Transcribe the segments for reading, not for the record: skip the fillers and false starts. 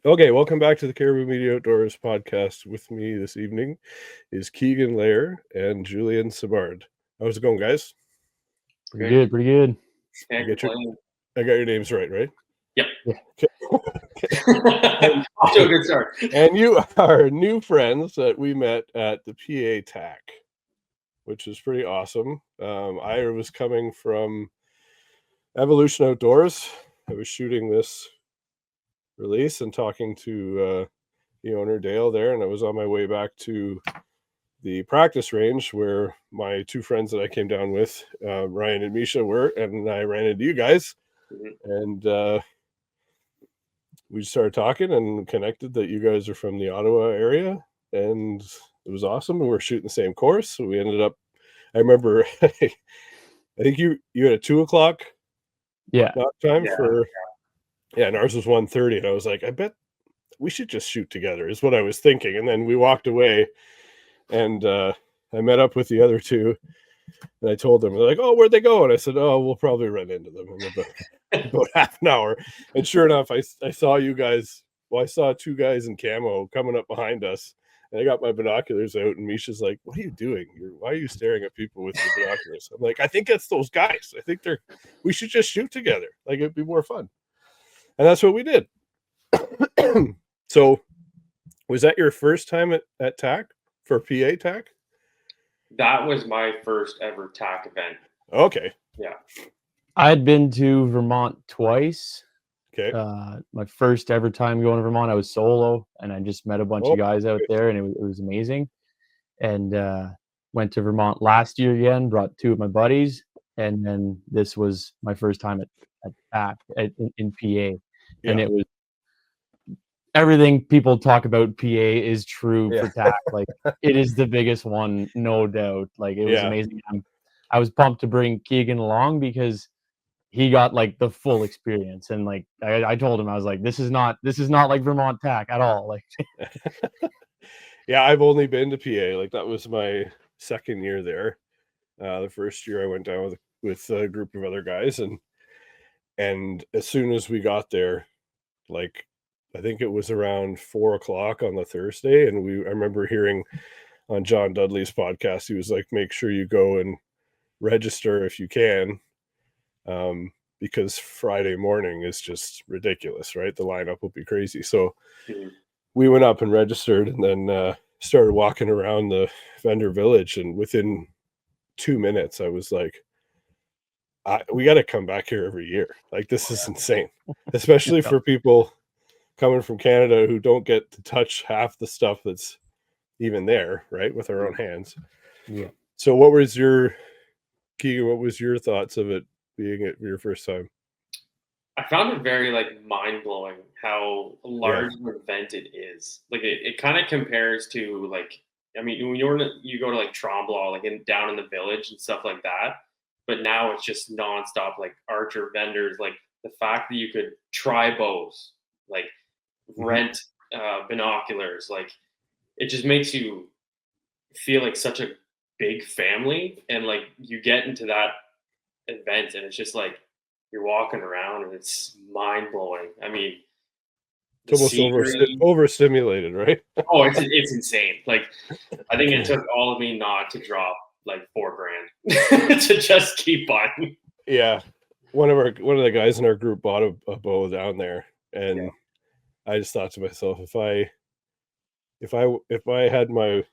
Okay, welcome back to the Caribou Media Outdoors podcast. With me this evening is Keegan Lair and Julien Simard. How's it going, guys? Pretty good. I got your names right? Yep. Okay. Off to a good start. And you are new friends that we met at the PA TAC, which is pretty awesome. I was coming from Evolution Outdoors. I was shooting this release and talking to the owner Dale there, and I was on my way back to the practice range where my two friends that I came down with, Ryan and Misha, were, and I ran into you guys, and we started talking and connected that you guys are from the Ottawa area, and it was awesome. And we're shooting the same course, so we ended up. I remember, I think you had a 2:00 knock time for. Yeah, and ours was 1:30, and I was like, I bet we should just shoot together, is what I was thinking. And then we walked away, and I met up with the other two, and I told them, they're like, oh, where'd they go? And I said, oh, we'll probably run into them in about half an hour. And sure enough, I saw you guys. Well, I saw two guys in camo coming up behind us, and I got my binoculars out, and Misha's like, what are you doing? Why are you staring at people with your binoculars? I'm like, I think it's those guys. I think we should just shoot together. Like, it'd be more fun. And that's what we did. So, was that your first time at TAC for PA TAC? That was my first ever TAC event. Okay. Yeah. I had been to Vermont twice. Okay. My first ever time going to Vermont, I was solo, and I just met a bunch of guys out there, and it was amazing. And went to Vermont last year again, brought two of my buddies, and then this was my first time at TAC in PA. Yeah. And it was everything people talk about PA is true for TAC. Like, it is the biggest one, no doubt. Like, it was amazing. I was pumped to bring Keegan along because he got like the full experience. And like I told him, I was like, this is not like Vermont TAC at all. Like, yeah, I've only been to PA. Like, that was my second year there. The first year I went down with a group of other guys, and as soon as we got there, like, I think it was around 4:00 on the Thursday, and I remember hearing on John Dudley's podcast, he was like, make sure you go and register if you can, because Friday morning is just ridiculous, right? The lineup will be crazy. So we went up and registered, and then started walking around the vendor village, and within 2 minutes I was like, we got to come back here every year. Like, this is insane, especially for people coming from Canada who don't get to touch half the stuff that's even there, right, with our own hands. Yeah. So what was your thoughts of it being your first time? I found it very like mind-blowing how large an event it is. Like, it kind of compares to, like, I mean, when you go to like Tremblant, like down in the village and stuff like that. But now it's just nonstop, like, archer vendors, like the fact that you could try bows, like rent binoculars, like, it just makes you feel like such a big family. And like, you get into that event and it's just like you're walking around and it's mind blowing. I mean, it's almost overstimulated, right? Oh, it's insane. Like, I think it took all of me not to drop like $4,000 to just keep buying. Yeah, one of the guys in our group bought a bow down there, and I just thought to myself, if I had my,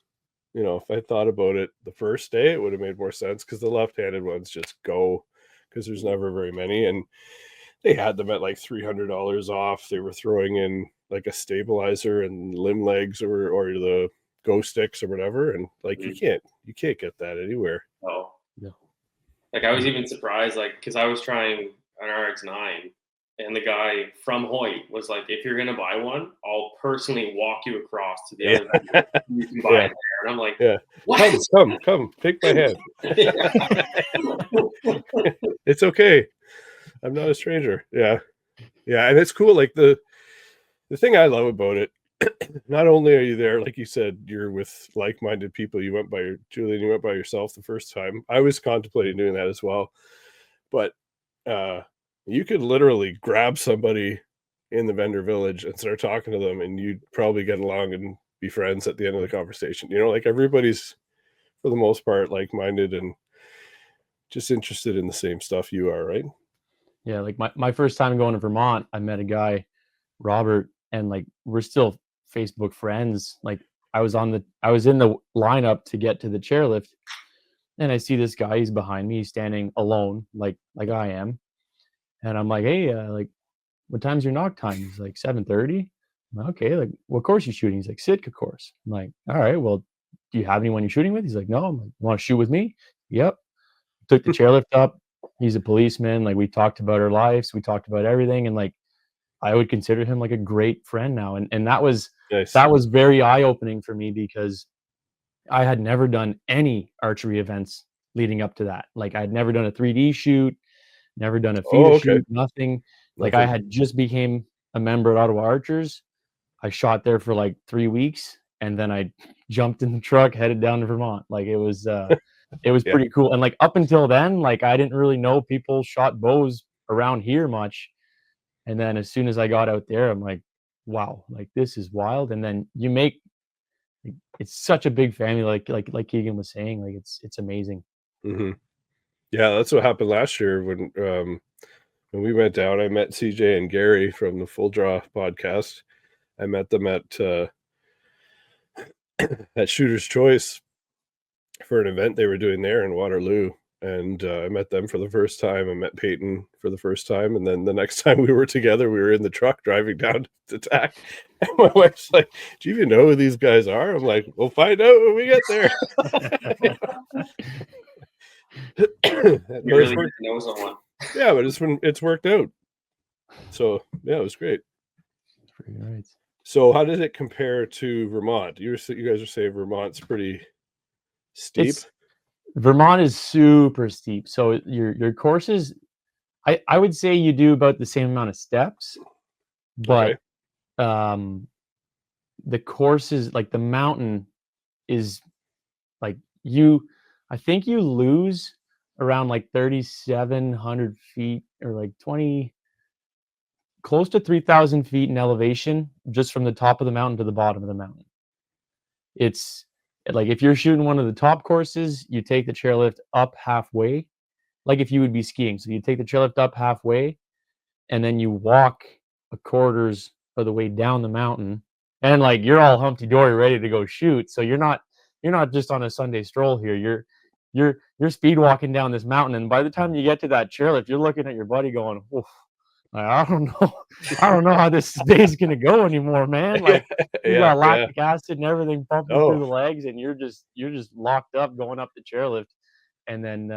if I thought about it the first day, it would have made more sense, because the left-handed ones just go, because there's never very many, and they had them at like $300 off. They were throwing in like a stabilizer and limb legs or the go sticks or whatever, and like you can't get that anywhere. No. Like, I was even surprised, like, because I was trying an RX9, and the guy from Hoyt was like, if you're gonna buy one, I'll personally walk you across to the other vendor. You can buy it there. And I'm like, what? Come, take my hand. It's okay. I'm not a stranger. Yeah. And it's cool. Like, the thing I love about it, not only are you there, like you said, you're with like-minded people. You went by yourself the first time. I was contemplating doing that as well, but you could literally grab somebody in the vendor village and start talking to them, and you'd probably get along and be friends at the end of the conversation. You know, like everybody's for the most part like-minded and just interested in the same stuff you are, right? Yeah, like my first time going to Vermont, I met a guy, Robert, and like we're still Facebook friends. Like I was in the lineup to get to the chairlift, and I see this guy. He's behind me. He's standing alone, like I am. And I'm like, hey, like, what time's your knock time? He's like 7:30. Okay, like, what course you shooting? He's like, Sitka course. I'm like, all right, well, do you have anyone you're shooting with? He's like, no. I'm like, you want to shoot with me? Yep. Took the chairlift up. He's a policeman. Like, we talked about our lives. We talked about everything. And like, I would consider him like a great friend now. And that was Nice. that was very eye-opening for me because I had never done any archery events leading up to that. Like I had never done a 3D shoot, never done a FIDA shoot, nothing. Like I had just became a member at Ottawa Archers. I shot there for like 3 weeks, and then I jumped in the truck, headed down to Vermont. Like it was pretty cool. And like up until then, like I didn't really know people shot bows around here much. And then as soon as I got out there, I'm like, wow, like this is wild. And then you make it's such a big family, like Keegan was saying, like it's amazing. Mm-hmm. Yeah, that's what happened last year when we went down. I met CJ and Gary from the Full Draw podcast. I met them at Shooter's Choice for an event they were doing there in Waterloo. And I met them for the first time. I met Peyton for the first time. And then the next time we were together, we were in the truck driving down to TAC. And my wife's like, do you even know who these guys are? I'm like, we'll find out when we get there. You really know someone. Yeah, but it's worked out. So yeah, it was great. Pretty right. So how did it compare to Vermont? You guys are saying Vermont's pretty steep. Vermont is super steep. So your courses, I would say you do about the same amount of steps, but the courses, like the mountain is like I think you lose around like 3,700 feet or like close to 3,000 feet in elevation just from the top of the mountain to the bottom of the mountain. It's like if you're shooting one of the top courses, you take the chairlift up halfway, like if you would be skiing. So you take the chairlift up halfway, and then you walk a quarters of the way down the mountain, and like you're all humpty dory ready to go shoot. So you're not just on a Sunday stroll here. You're speed walking down this mountain, and by the time you get to that chairlift, you're looking at your buddy going, oof. Like, I don't know how this day's gonna go anymore, man. Like you got lactic acid and everything pumping through the legs, and you're just locked up going up the chairlift. And then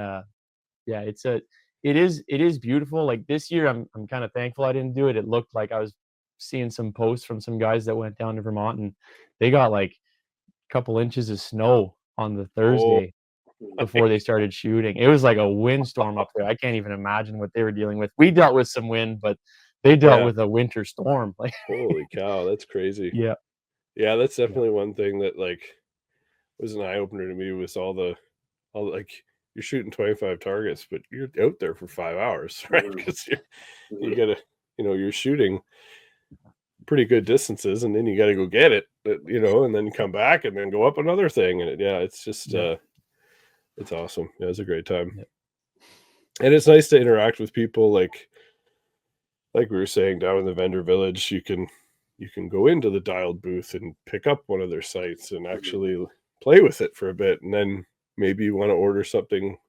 it is beautiful. Like this year, I'm kind of thankful I didn't do it. It looked like I was seeing some posts from some guys that went down to Vermont, and they got like a couple inches of snow on the Thursday before they started shooting. It was like a windstorm up there. I can't even imagine what they were dealing with. We dealt with some wind, but they dealt with a winter storm. Like holy cow, that's crazy. Yeah, that's definitely one thing that like was an eye opener to me. Was all like you're shooting 25 targets, but you're out there for 5 hours, right? Because you gotta, you're shooting pretty good distances, and then you got to go get it, and then come back and then go up another thing, and it's just it's awesome. Yeah, it's a great time. Yep. And it's nice to interact with people like we were saying down in the vendor village. You can go into the dialed booth and pick up one of their sites and actually play with it for a bit, and then maybe you want to order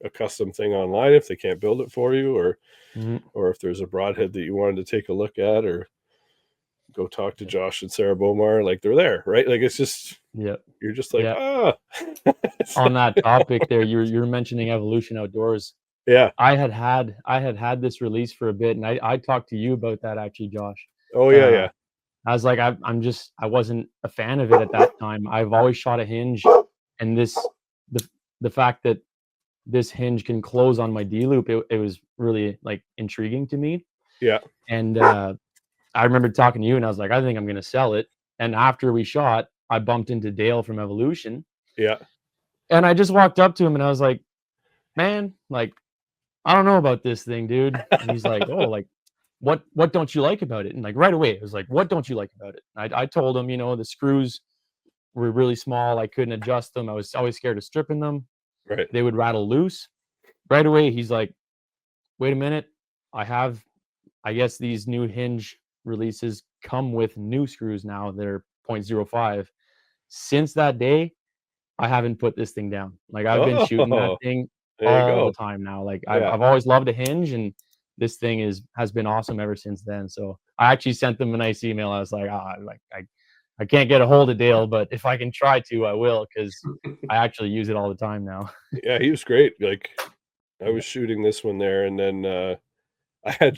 a custom thing online if they can't build it for you, or if there's a broadhead that you wanted to take a look at, or go talk to Josh and Sarah Bomar, like they're there, right? Like it's just you're just like On that topic there, you're mentioning Evolution Outdoors. Yeah, I had this release for a bit, and I talked to you about that actually, Josh. Oh yeah. I was like, I wasn't a fan of it at that time. I've always shot a hinge, and the fact that this hinge can close on my D loop, it was really like intriguing to me. Yeah. And I remember talking to you, and I was like, I think I'm gonna sell it. And after we shot, I bumped into Dale from Evolution. Yeah. And I just walked up to him and I was like, man, like, I don't know about this thing, dude. And he's like, oh, like, what don't you like about it? And like right away, it was like, what don't you like about it? I told him, the screws were really small. I couldn't adjust them. I was always scared of stripping them. Right. They would rattle loose. Right away, he's like, wait a minute. I guess these new hinge releases come with new screws now. They're 0.05. Since that day, I haven't put this thing down. Like I've been shooting that thing all the time now. Like I've always loved a hinge, and this thing has been awesome ever since then. So I actually sent them a nice email. I was like, I can't get a hold of Dale, but if I can try to, I will, because I actually use it all the time now. Yeah, he was great. Like I was shooting this one there, and then I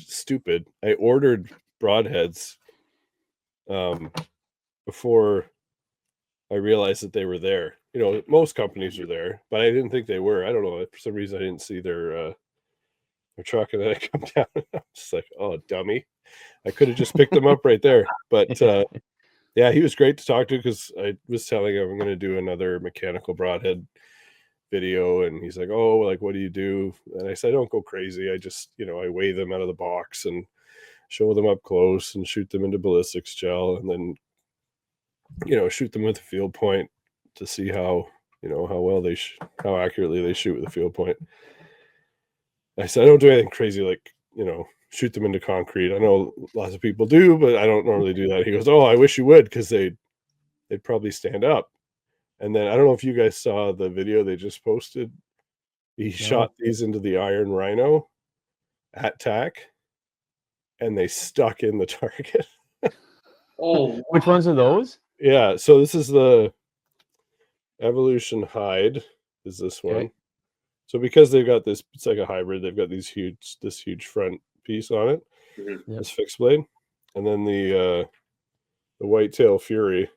ordered broadheads before I realized that they were there. Most companies are there, but I didn't think they were. I don't know. For some reason, I didn't see their truck, and then I come down and I'm just like, oh, dummy. I could have just picked them up right there. But yeah, he was great to talk to, because I was telling him I'm going to do another mechanical broadhead video, and he's like, oh, like, what do you do? And I said, I don't go crazy. I just, I weigh them out of the box and show them up close and shoot them into ballistics gel, and then, shoot them with a field point to see how well how accurately they shoot with a field point. I said, I don't do anything crazy, like, shoot them into concrete. I know lots of people do, but I don't normally do that. He goes, oh, I wish you would, because they'd probably stand up. And then I don't know if you guys saw the video they just posted. He shot these into the Iron Rhino at TAC, and they stuck in the target. Oh, which ones are those? Yeah, so this is the Evolution Hide, is this one. Okay. So because they've got this, it's like a hybrid, they've got this huge front piece on it, this fixed blade. And then the Whitetail Fury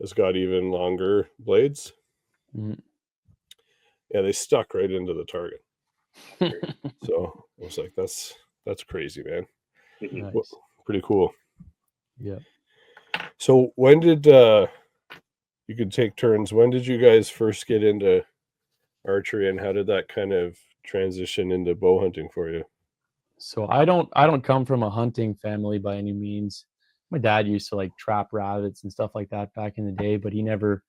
has got even longer blades. Mm-hmm. Yeah, they stuck right into the target. So I was like, that's crazy, man. Nice. Well, pretty cool. Yeah. So when did you could take turns? When did you guys first get into archery, and how did that kind of transition into bow hunting for you? So I don't come from a hunting family by any means. My dad used to like trap rabbits and stuff like that back in the day, but he never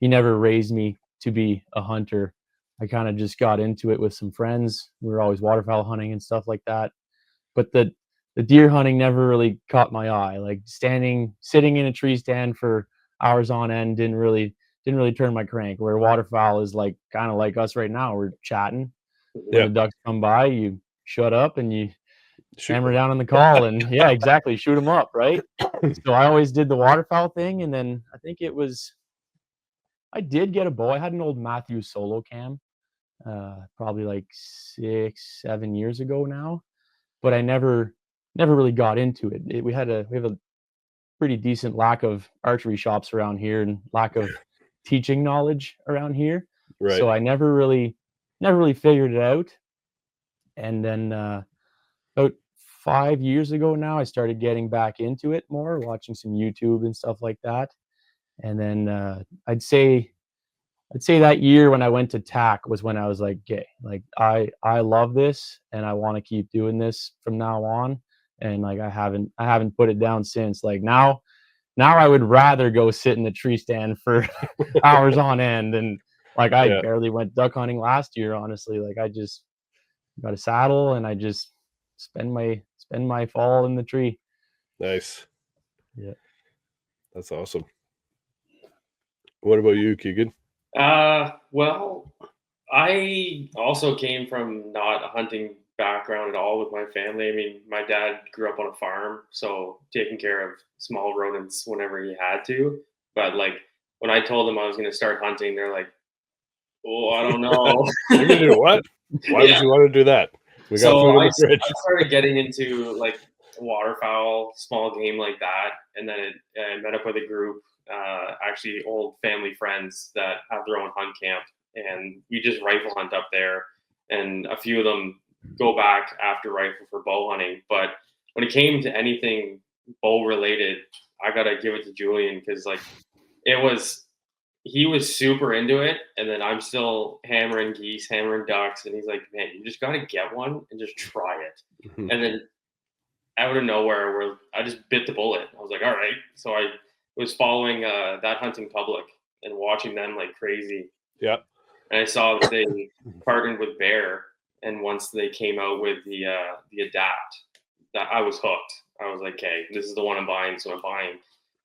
raised me to be a hunter. I kind of just got into it with some friends. We were always waterfowl hunting and stuff like that. But the deer hunting never really caught my eye. Like sitting in a tree stand for hours on end didn't really turn my crank. Where waterfowl is like kind of like us right now. We're chatting. When the ducks come by, you shut up and you hammer down on the call, and yeah, exactly, shoot them up, right? So I always did the waterfowl thing, and then I did get a bow. I had an old Matthews solo cam, probably like 6-7 years ago now, but I never really got into it. We have a pretty decent lack of archery shops around here and lack of teaching knowledge around here. Right. So I never really figured it out. And then about 5 years ago now, I started getting back into it more, watching some YouTube and stuff like that. And then I'd say that year when I went to TAC was when I was like, okay, like I love this and I want to keep doing this from now on. And like I haven't put it down since. Like now I would rather go sit in the tree stand for hours on end. And like I barely went duck hunting last year, honestly. Like I just got a saddle and I just spend my fall in the tree. Nice. Yeah. That's awesome. What about you, Keegan? Well, I also came from not a hunting background at all with my family. I mean, my dad grew up on a farm, so taking care of small rodents whenever he had to. But like when I told them I was going to start hunting, they're like, "Oh, I don't know." You're gonna do what? Why would you want to do that? We got food in the fridge. I started getting into like waterfowl, small game like that, and then I met up with a group, actually old family friends that have their own hunt camp, and we just rifle hunt up there. And a few of them go back after rifle for bow hunting. But when it came to anything bow related, I gotta give it to Julien, because like he was super into it, and then I'm still hammering geese, hammering ducks, and he's like, man, you just got to get one and just try it. And then out of nowhere where I just bit the bullet. I was like, all right. So I was following That Hunting Public and watching them like crazy. Yeah. And I saw that they partnered with Bear, and once they came out with the Adapt, that I was hooked. I was like, okay, this is the one I'm buying, so I'm buying.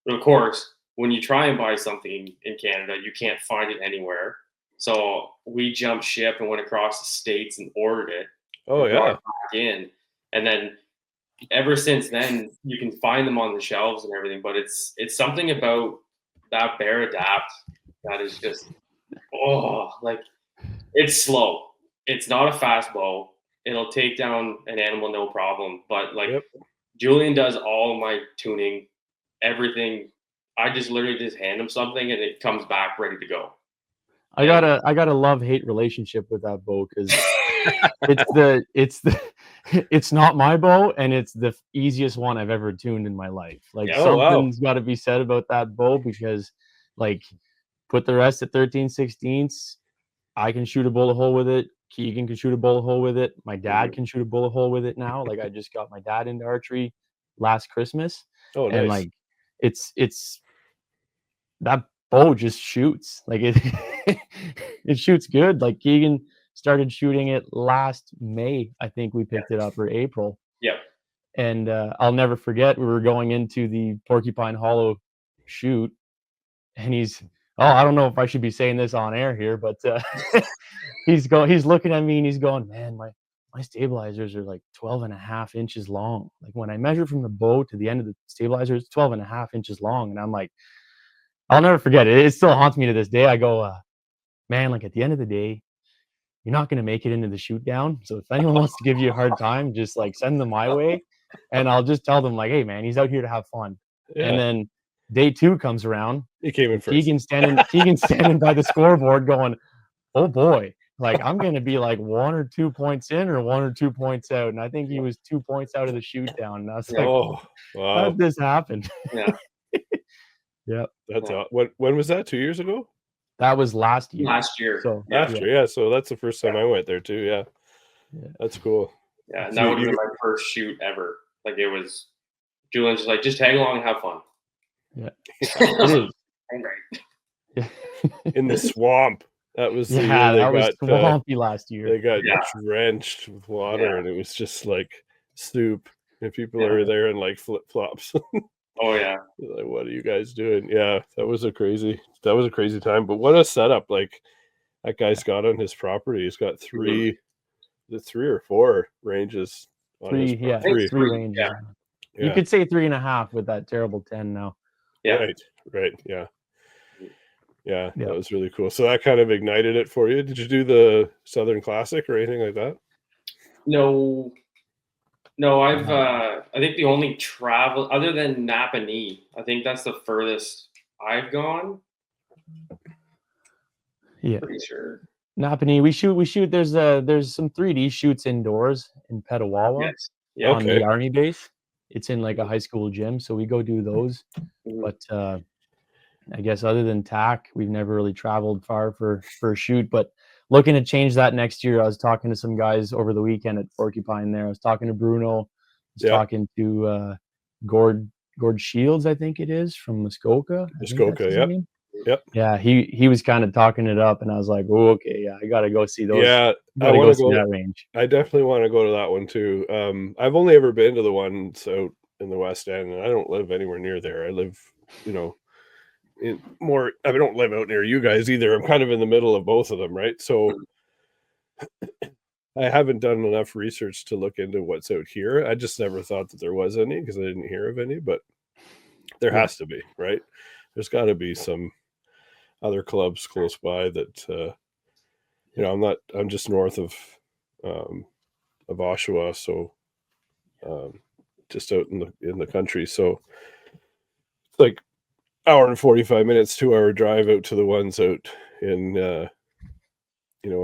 But of course, when you try and buy something in Canada, you can't find it anywhere. So we jumped ship and went across the states and ordered it. Oh yeah. Brought it back in, and then ever since then, you can find them on the shelves and everything. But it's something about that Bear Adapt that is just like it's slow. It's not a fast bow. It'll take down an animal no problem. But like Julien does all my tuning, everything. I just literally just hand him something and it comes back ready to go. I got a love-hate relationship with that bow because it's not my bow and it's the easiest one I've ever tuned in my life. Like something's got to be said about that bow because like put the rest at 13/16. I can shoot a bullet hole with it. Keegan can shoot a bullet hole with it. My dad can shoot a bullet hole with it now. Like I just got my dad into archery last Christmas. Oh, nice. And like it's that bow just shoots. Like it shoots good. Like Keegan started shooting it last May. I think we picked it up, or April. Yep. And I'll never forget, we were going into the Porcupine Hollow shoot, and I don't know if I should be saying this on air here, but he's looking at me and he's going, man, my stabilizers are like 12.5 inches long. Like when I measure from the bow to the end of the stabilizer, it's 12.5 inches long. And I'm like, I'll never forget it. It still haunts me to this day. I go, man, like at the end of the day, you're not going to make it into the shoot down. So if anyone wants to give you a hard time, just like send them my way. And I'll just tell them like, hey man, he's out here to have fun. Yeah. And then day 2 comes around. He came in first. Keegan's standing by the scoreboard going, oh boy, like I'm going to be like 1 or 2 points in or 1 or 2 points out. And I think he was 2 points out of the shoot down. And I was like, oh, wow. How did this happen? Yeah. Yeah. That's when was that? 2 years ago? That was last year. So last year, yeah. So that's the first time I went there too. Yeah. That's cool. Yeah, and that would have been my first shoot ever. Like it was, Julien's just like, just tag along and have fun. Yeah, it is. Yeah. In the swamp. That was that was swampy last year. They got drenched with water, and it was just like soup. And people are there in like flip flops. Oh yeah. Like, what are you guys doing? Yeah, that was a crazy time. But what a setup! Like that guy's got on his property. He's got 3 or 4 ranges. Three ranges. Yeah. You could say 3.5 with that terrible 10 now. Yeah. Right. Yeah. That was really cool. So that kind of ignited it for you. Did you do the Southern Classic or anything like that? No, I've I think the only travel other than Napanee, I think that's the furthest I've gone. Yeah, pretty sure. Napanee, we shoot. There's some 3D shoots indoors in Petawawa on the Army base. It's in like a high school gym, so we go do those. But I guess other than TAC, we've never really traveled far for a shoot. But looking to change that next year. I was talking to some guys over the weekend at Porcupine there. I was talking to Bruno. I was talking to Gord Shields, I think it is, from Muskoka. Yep. Yeah, he was kind of talking it up, and I was like, oh, okay, yeah, I got to go see those. Yeah, I want to go see that range. I definitely want to go to that one too. I've only ever been to the ones out in the West End, and I don't live anywhere near there. I live, I don't live out near you guys either. I'm kind of in the middle of both of them, right? So I haven't done enough research to look into what's out here. I just never thought that there was any because I didn't hear of any, but there has to be, right? There's got to be some other clubs close by that, I'm just north of Oshawa. So just out in the country. So it's like hour and 45 minutes, 2-hour drive out to the ones out in, in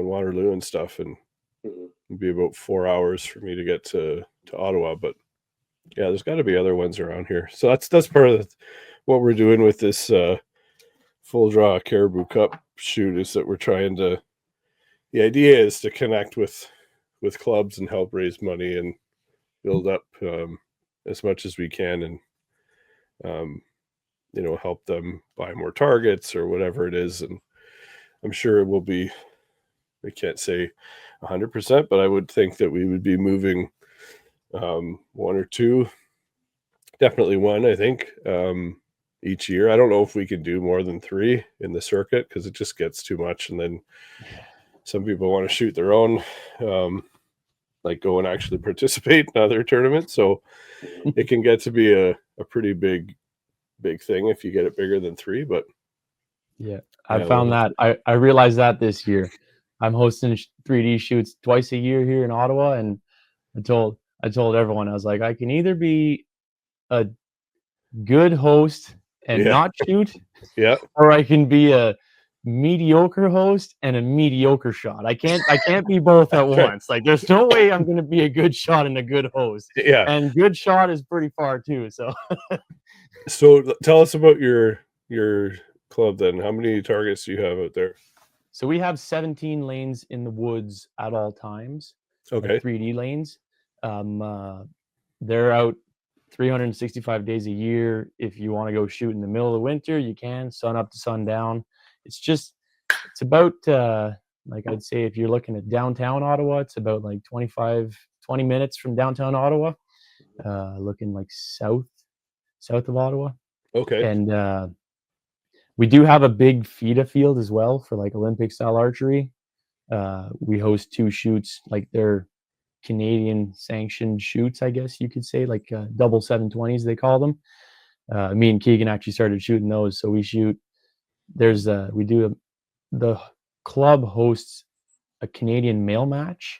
Waterloo and stuff. And it'd be about 4 hours for me to get to Ottawa. But yeah, there's got to be other ones around here. So that's part of what we're doing with this Full Draw Caribou Cup shoot is that we're trying to, the idea is to connect with clubs and help raise money and build up as much as we can, and help them buy more targets or whatever it is. And I'm sure it will be, I can't say 100%, but I would think that we would be moving one or two, definitely one, I think, each year. I don't know if we can do more than 3 in the circuit, because it just gets too much. And then some people want to shoot their own, like go and actually participate in other tournaments. So it can get to be a pretty big thing if you get it bigger than 3. But yeah, I found that I realized that this year. I'm hosting 3D shoots twice a year here in Ottawa, and I told everyone, I was like, I can either be a good host and not shoot, or I can be a mediocre host and a mediocre shot. I can't be both at once. Like, there's no way I'm going to be a good shot and a good host. Yeah, and good shot is pretty far too. So, so tell us about your club then. How many targets do you have out there? So we have 17 lanes in the woods at all times. Okay. Like 3D lanes. They're out 365 days a year. If you want to go shoot in the middle of the winter, you can, sun up to sundown. It's about, like, I'd say if you're looking at downtown Ottawa, it's about like 20 minutes from downtown Ottawa, looking like south of Ottawa. Okay. And we do have a big FIDA field as well for like Olympic style archery. We host 2 shoots, like they're Canadian sanctioned shoots, I guess you could say, like double 720s they call them. Me and Keegan actually started shooting those. So we shoot. The club hosts a Canadian male match.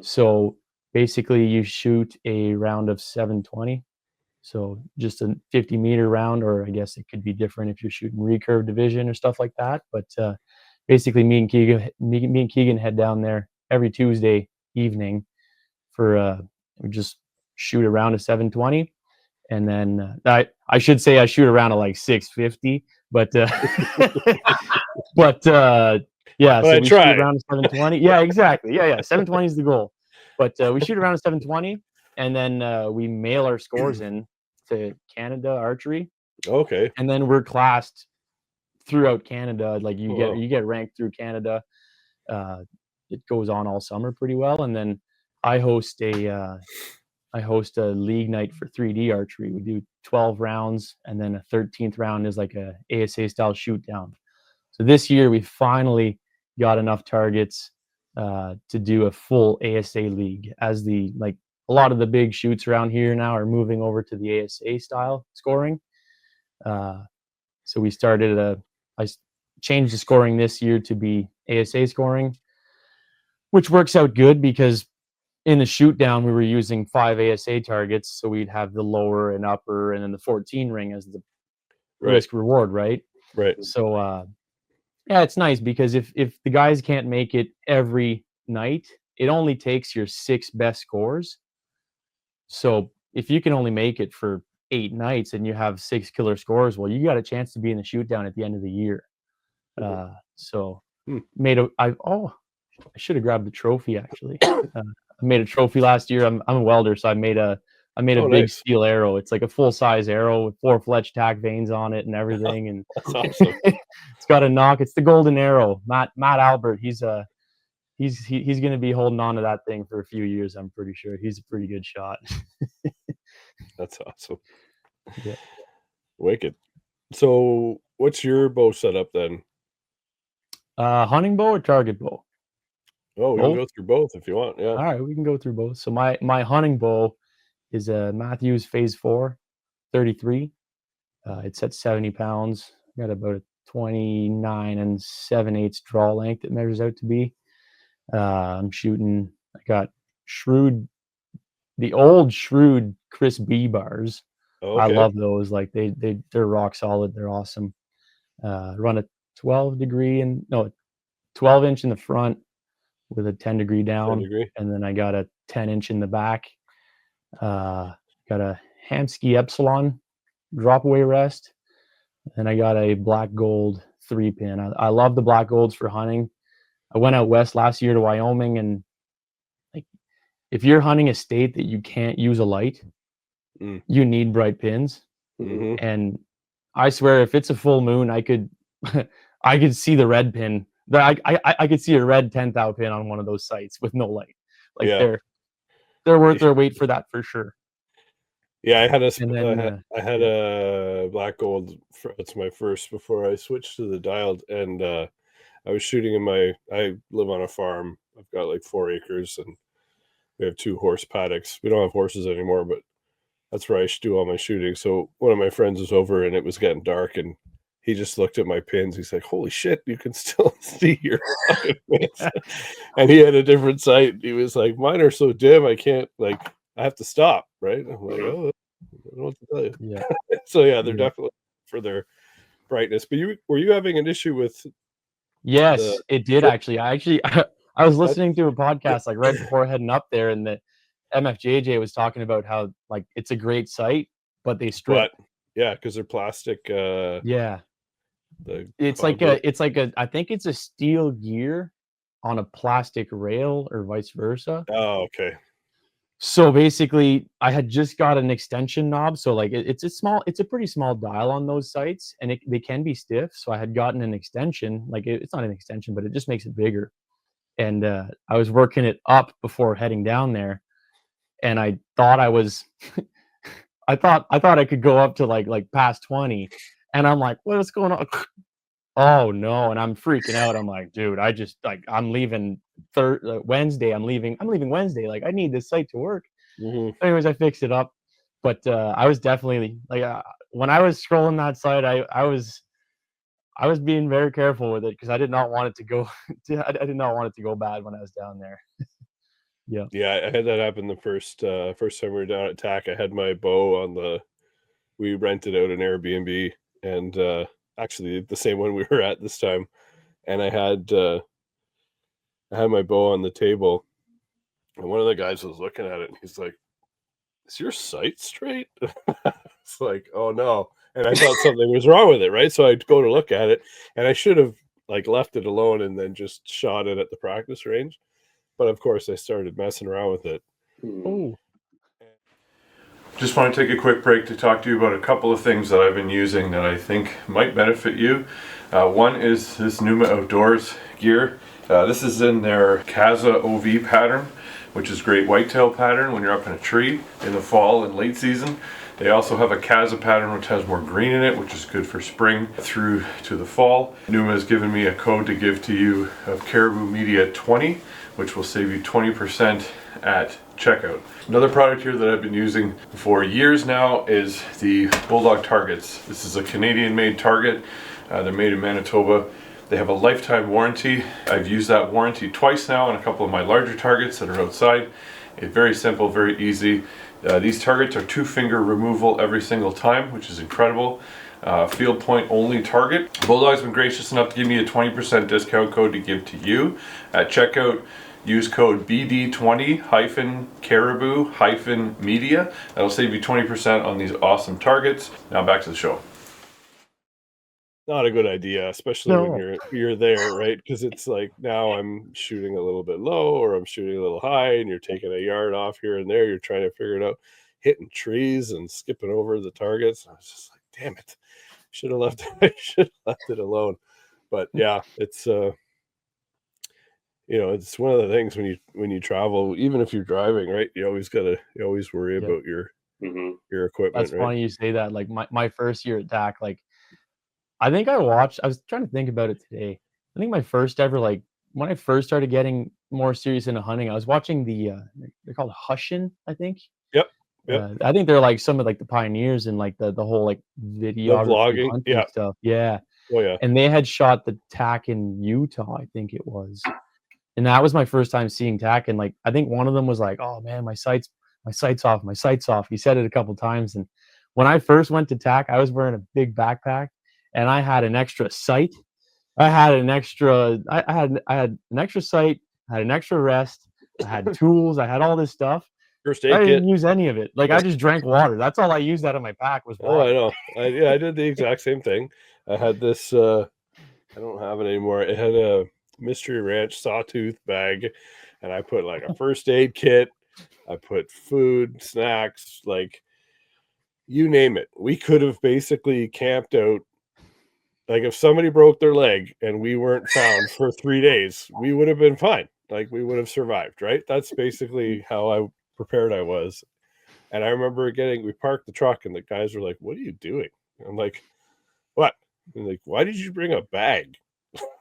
So basically, you shoot a round of 720. So just a 50-meter round, or I guess it could be different if you're shooting recurve division or stuff like that. But basically, me and Keegan head down there every Tuesday evening for we just shoot a round of 720, and then I should say I shoot around at like 650, but but yeah. But so we shoot around 720. Yeah, exactly. Yeah. 720 is the goal. But we shoot around 720, and then we mail our scores in to Canada Archery. Okay. And then we're classed throughout Canada. Like you get ranked through Canada. It goes on all summer pretty well. And then I host a league night for 3D archery. We do 12 rounds, and then a 13th round is like a ASA style shoot down. So this year we finally got enough targets to do a full ASA league, as a lot of the big shoots around here now are moving over to the ASA style scoring. So we started I changed the scoring this year to be ASA scoring, which works out good because in the shoot down we were using 5 ASA targets. So we'd have the lower and upper, and then the 14 ring as the risk reward, right? Right. So yeah, it's nice because if the guys can't make it every night, it only takes your 6 best scores. So if you can only make it for 8 nights and you have 6 killer scores, well, you got a chance to be in the shoot down at the end of the year. So I should have grabbed the trophy actually. I made a trophy last year. I'm a welder, so I made a big steel arrow. It's like a full size arrow with 4 fletch tack veins on it and everything. And that's awesome. It's got a knock. It's the golden arrow. Matt Albert. He's going to be holding on to that thing for a few years. I'm pretty sure. He's a pretty good shot. That's awesome. Yeah. Wicked. So what's your bow setup then? Hunting bow or target bow? Oh, we can go through both if you want. Yeah. All right, we can go through both. So my hunting bow is a Matthews Phase 4 33. It's at 70 pounds. Got about a 29 7/8 draw length it measures out to be. I got the old Shrewd Chris B bars. Okay. I love those. Like they're rock solid. They're awesome. Run a 12 inch in the front with a 10 degree down. 10 degree. And then I got a 10 inch in the back. Got a Hamsky Epsilon drop away rest. And I got a black gold 3-pin. I love the black golds for hunting. I went out west last year to Wyoming, and like if you're hunting a state that you can't use a light, you need bright pins. Mm-hmm. And I swear, if it's a full moon, I could I could see the red pin. I could see a red 10th pin on one of those sites with no light. Like Yeah. they're worth their weight for that for sure. Yeah, I had And I had a black gold. It's my first before I switched to the dialed, and I was shooting I live on a farm. I've got like 4 acres, and we have 2 horse paddocks. We don't have horses anymore, but that's where I do all my shooting. So one of my friends was over, and it was getting dark, and he just looked at my pins. He's like, "Holy shit, you can still see your fucking pins." And he had a different sight. He was like, "Mine are so dim, I can't, like, I have to stop." Right? I'm like, "Oh, I don't know what to tell you." Yeah. So yeah, they're definitely for their brightness. But were you having an issue with? Yes, it did actually. I was listening to a podcast like right before heading up there, and the MFJJ was talking about how like it's a great site, but they strip. Yeah, because they're plastic. Yeah, it's like a I think it's a steel gear on a plastic rail or vice versa. Oh, okay. So basically, I had just got an extension knob. So like it's a pretty small dial on those sites, and they can be stiff. So I had gotten an extension. Like it's not an extension, but it just makes it bigger. And I was working it up before heading down there, and I thought I was, I thought I could go up to like past 20, and I'm like, what's going on? Oh no, and I'm freaking out. I'm like, dude, I just like I'm leaving Wednesday. I'm leaving Wednesday. Like I need this site to work. Mm-hmm. Anyways, I fixed it up, but I was definitely like when I was scrolling that site, I was being very careful with it because I did not want it to go. I did not want it to go bad when I was down there. Yeah. Yeah, I had that happen the first time we were down at TAC. I had my bow on we rented out an Airbnb, and actually the same one we were at this time, and I had my bow on the table, and one of the guys was looking at it, and he's like, "Is your sight straight?" It's like, "Oh no." And I thought something was wrong with it, right? So I'd go to look at it, and I should have like left it alone and then just shot it at the practice range. But of course, I started messing around with it. Oh. Just want to take a quick break to talk to you about a couple of things that I've been using that I think might benefit you. One is this Numa Outdoors gear. This is in their Kaza OV pattern, which is great whitetail pattern when you're up in a tree in the fall and late season. They also have a Kaza pattern which has more green in it, which is good for spring through to the fall. Numa has given me a code to give to you of Caribou Media 20, which will save you 20% at checkout. Another product here that I've been using for years now is the Bulldog targets. This is a Canadian made target. They're made in Manitoba. They have a lifetime warranty. I've used that warranty twice now on a couple of my larger targets that are outside. It's very simple, very easy. These targets are 2-finger removal every single time, which is incredible. Field point only target. Bulldog's been gracious enough to give me a 20% discount code to give to you at checkout. Use code BD20-Caribou-Media. That'll save you 20% on these awesome targets. Now back to the show. Not a good idea, especially when you're there, right? Because it's like now I'm shooting a little bit low or I'm shooting a little high, and you're taking a yard off here and there. You're trying to figure it out, hitting trees and skipping over the targets. I was just like, damn it, should have left it alone. But yeah, it's it's one of the things when you travel, even if you're driving, right? You always worry about your equipment. That's funny you say that. Like my first year at TAC, like I was trying to think about it today. I think my first ever, like when I first started getting more serious into hunting, I was watching they're called Hushin, I think. Yep. I think they're like some of like the pioneers in like the whole like video vlogging stuff. Yeah. Oh yeah. And they had shot the TAC in Utah, I think it was. And that was my first time seeing TAC. And like I think one of them was like, "Oh man, my sight's off." He said it a couple times. And when I first went to TAC, I was wearing a big backpack. And I had an extra sight. I had an extra sight. I had an extra rest. I had tools. I had all this stuff. First aid I didn't kit. use any of it. Like I just drank water. That's all I used out of my pack was water. Oh, I know. I did the exact same thing. I had this. I don't have it anymore. It had a Mystery Ranch sawtooth bag, and I put like a first aid kit. I put food, snacks, like you name it. We could have basically camped out. Like if somebody broke their leg and we weren't found for 3 days, we would have been fine. Like we would have survived, right? That's basically how prepared I was. And I remember we parked the truck and the guys were like, "What are you doing?" I'm like, "What?" And like, "Why did you bring a bag?"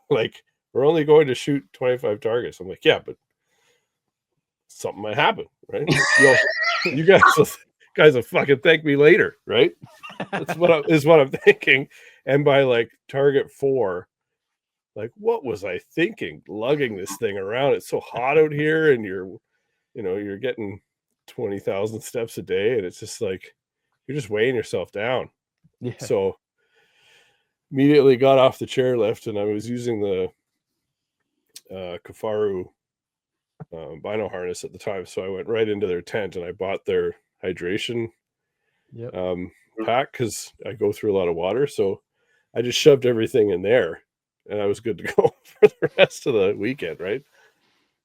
Like, we're only going to shoot 25 targets. I'm like, "Yeah, but something might happen, right? You guys will fucking thank me later, right?" That's what I'm thinking. And by like target 4, like, what was I thinking? Lugging this thing around. It's so hot out here, and you're getting 20,000 steps a day, and it's just like you're just weighing yourself down. Yeah. So immediately got off the chairlift, and I was using the Kifaru bino harness at the time. So I went right into their tent and I bought their hydration pack because I go through a lot of water. So I just shoved everything in there, and I was good to go for the rest of the weekend, right?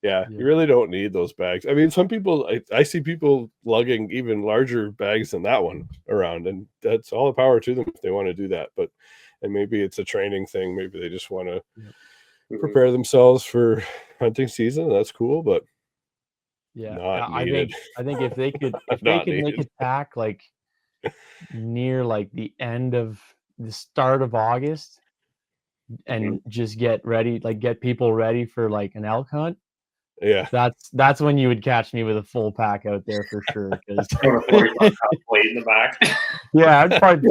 Yeah, you really don't need those bags. I mean, some people, I see people lugging even larger bags than that one around, and that's all the power to them if they want to do that. And maybe it's a training thing. Maybe they just want to prepare themselves for hunting season. That's cool, but I think if they could make a TAC like near like the end of the start of August and just get people ready for like an elk hunt. Yeah, that's when you would catch me with a full pack out there for sure. Because plate in the back. Yeah, I'd probably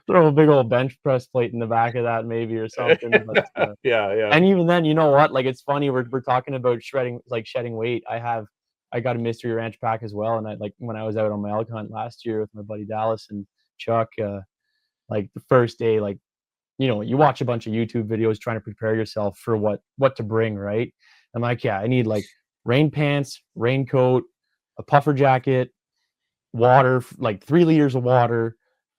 throw a big old bench press plate in the back of that maybe or something. But, yeah. And even then, you know what? Like it's funny we're talking about shedding weight. I got a Mystery Ranch pack as well, and when I was out on my elk hunt last year with my buddy Dallas and Chuck, like the first day, like you watch a bunch of YouTube videos trying to prepare yourself for what to bring, right? I'm like, yeah, I need like rain pants, raincoat, a puffer jacket, water, like 3 liters of water,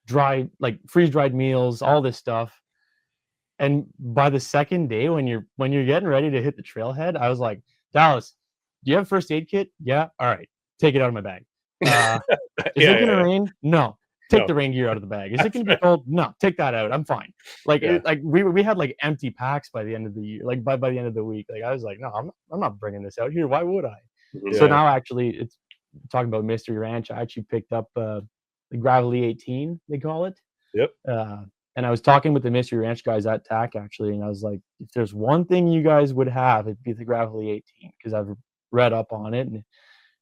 freeze dried meals, all this stuff. And by the second day, when you're getting ready to hit the trailhead, I was like, Dallas, do you have a first aid kit? Yeah. All right, take it out of my bag. Is it gonna rain? No. Take the rain gear out of the bag. Is it going to be cold? No, take that out. I'm fine. We had like empty packs by the end of the year. Like by the end of the week, like I was like, no, I'm not bringing this out here. Why would I? Yeah. So now actually, it's talking about Mystery Ranch. I actually picked up the Gravelly 18, they call it. Yep. And I was talking with the Mystery Ranch guys at TAC actually, and I was like, if there's one thing you guys would have, it'd be the Gravelly 18 because I've read up on it and it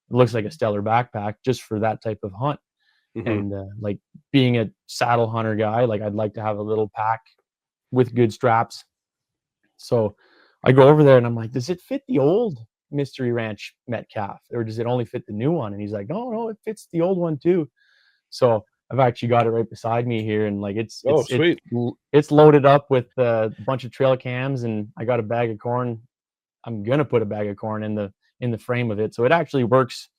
looks like a stellar backpack just for that type of hunt. And like being a saddle hunter guy, like I'd like to have a little pack with good straps. So I go over there and I'm like, does it fit the old Mystery Ranch Metcalf or does it only fit the new one? And he's like, no, it fits the old one too. So I've actually got it right beside me here, and like it's sweet. It's loaded up with a bunch of trail cams, and I got a bag of corn. I'm gonna put a bag of corn in the frame of it, so it actually works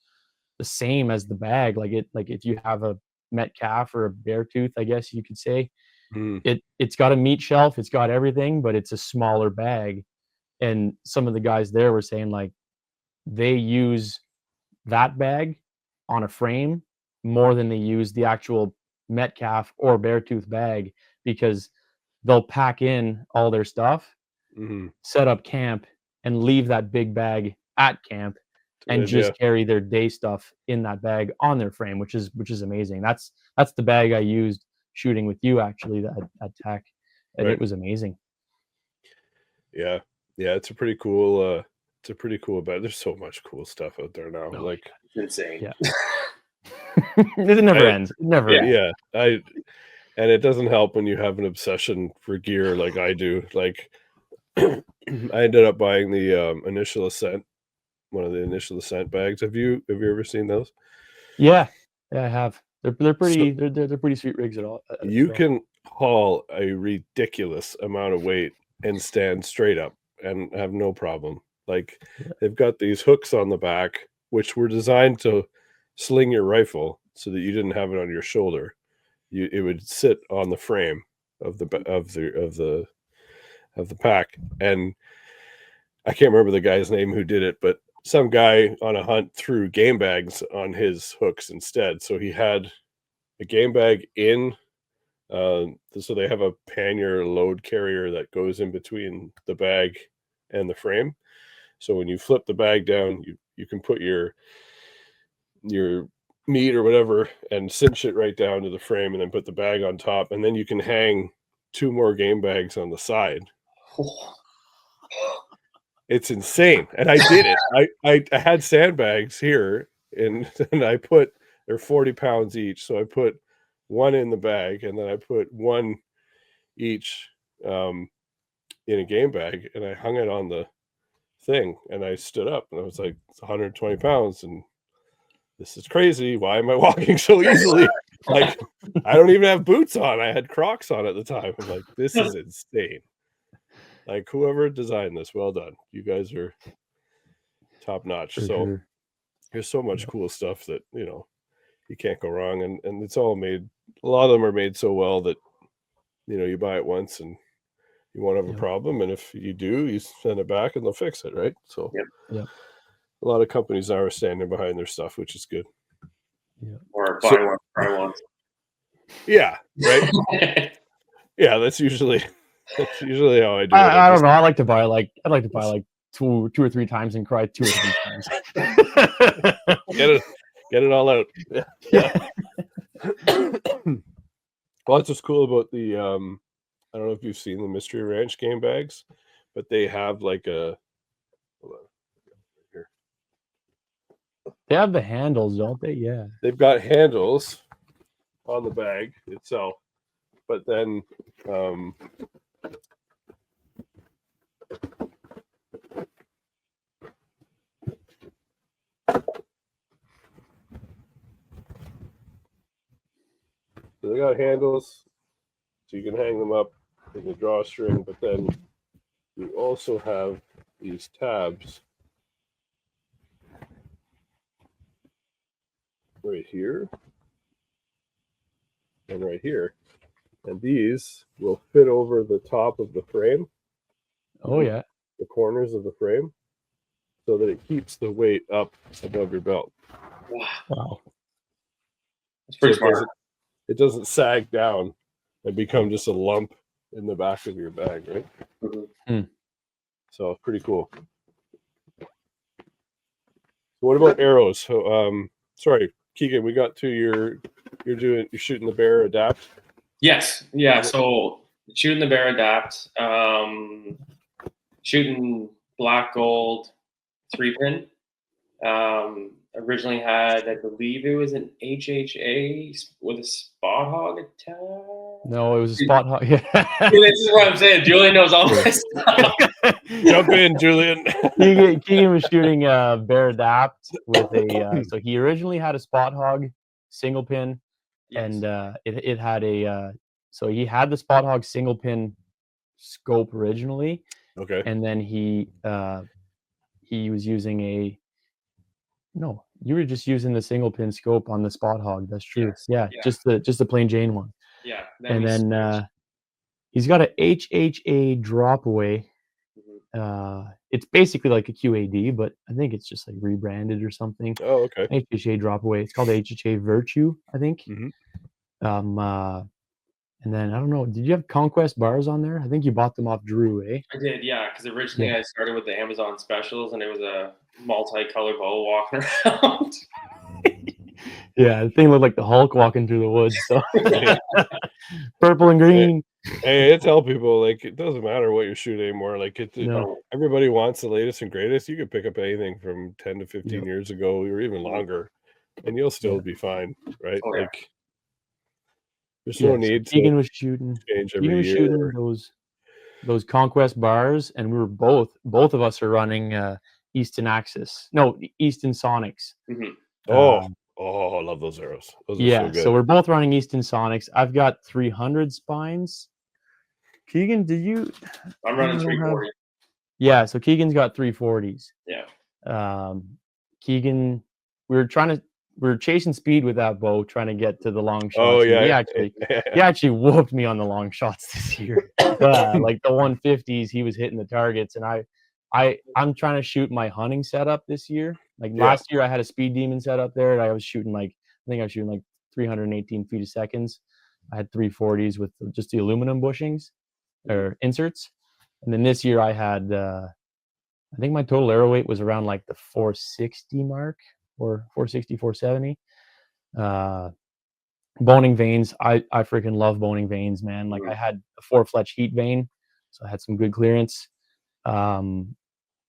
the same as the bag. Like if you have a Metcalf or a Beartooth, I guess you could say, it's got a meat shelf, it's got everything, but it's a smaller bag. And some of the guys there were saying like they use that bag on a frame more than they use the actual Metcalf or Beartooth bag because they'll pack in all their stuff, set up camp, and leave that big bag at camp and just carry their day stuff in that bag on their frame, which is amazing. That's the bag I used shooting with you actually at TAC, and it was amazing. Yeah, it's a pretty cool bag. There's so much cool stuff out there now. Like it's insane. Yeah. It never ends. It never ends. Yeah. And it doesn't help when you have an obsession for gear like I do. Like I ended up buying the Initial Ascent, one of the Initial Ascent bags. Have you ever seen those? Yeah, I have. They're pretty they're pretty sweet rigs at all. You can haul a ridiculous amount of weight and stand straight up and have no problem. Like they've got these hooks on the back which were designed to sling your rifle so that you didn't have it on your shoulder. It would sit on the frame of the pack. And I can't remember the guy's name who did it, but some guy on a hunt threw game bags on his hooks instead. So he had a game bag in. So they have a pannier load carrier that goes in between the bag and the frame. So when you flip the bag down, you can put your meat or whatever and cinch it right down to the frame, and then put the bag on top, and then you can hang 2 more game bags on the side. It's insane. And I did it. I had sandbags here, and I put, they're 40 pounds each, so I put one in the bag, and then I put one each in a game bag, and I hung it on the thing, and I stood up, and I was like, it's 120 pounds, and this is crazy. Why am I walking so easily? Like, I don't even have boots on. I had Crocs on at the time. I'm like, this is insane. Like, whoever designed this, well done. You guys are top notch. So there's so much cool stuff that, you can't go wrong. And it's all made, a lot of them are made so well that, you buy it once and you won't have a problem. And if you do, you send it back and they'll fix it, right? So a lot of companies are standing behind their stuff, which is good. Yeah. Or buy one, try one. Yeah, right. Yeah, that's usually how I do it. I don't know. I'd like to buy like two or three times and cry 2 or 3 times. Get it all out. Yeah. Well, that's what's cool about the I don't know if you've seen the Mystery Ranch game bags, but they have like a, hold on, here. They have the handles, don't they? Yeah. They've got handles on the bag itself, but then so they got handles, so you can hang them up in the drawstring, but then you also have these tabs right here and right here, and these will fit over the top of the frame. Oh yeah, the corners of the frame, so that it keeps the weight up above your belt. Wow. That's pretty smart. It doesn't sag down and become just a lump in the back of your bag, right? Mm-hmm. So pretty cool. What about arrows? So, sorry, Keegan, we got to you're shooting the bear adapt. Yes, yeah. So shooting the bear adapt, shooting black gold 3-pin. Originally had, I believe it was an HHA with a spot hog attack. No, it was a spot hog. Yeah. This is what I'm saying. Julian knows all this stuff. Jump in, Julian. Keegan was shooting bear adapt with a. So he originally had a spot hog single pin, and it had a. So he had the spot hog single pin scope originally. Okay. And then he was using a. No, you were just using the single pin scope on the spot hog. That's true. Yeah. Just the plain Jane one. Yeah. And then he's got a HHA drop away. Mm-hmm. It's basically like a QAD, but I think it's just like rebranded or something. Oh, okay. HHA drop away. It's called HHA Virtue, I think. Mm-hmm. And then I don't know. Did you have Conquest bars on there? I think you bought them off Drew, eh? I did, yeah. Because originally I started with the Amazon specials, and it was a multicolored bow walking around. Yeah, the thing looked like the Hulk walking through the woods. So purple and green. Hey, I tell people, like, it doesn't matter what you're shooting anymore. Like, everybody wants the latest and greatest. You could pick up anything from 10 to 15 years ago, or even longer, and you'll still be fine, right? Oh, like, there's no need. Keegan was shooting. Keegan was shooting those Conquest bars, and we were both of us are running Easton Sonics. Mm-hmm. I love those arrows. Those are so good. So we're both running Easton Sonics. I've got 300 spines. Keegan, I'm running 340. Yeah, so Keegan's got 340s. Yeah. Keegan, we were chasing speed with that bow, trying to get to the long shots. Oh yeah. He actually whooped me on the long shots this year. Like the 150s, he was hitting the targets, and I'm trying to shoot my hunting setup this year. Like last year, I had a speed demon setup there, and I was shooting like 318 feet a second. I had 340s with just the aluminum bushings or inserts. And then this year I had, I think my total arrow weight was around like the 460 mark, or 460, 470. Boning vanes. I freaking love boning vanes, man. Like I had a 4-fletch heat vane, so I had some good clearance. And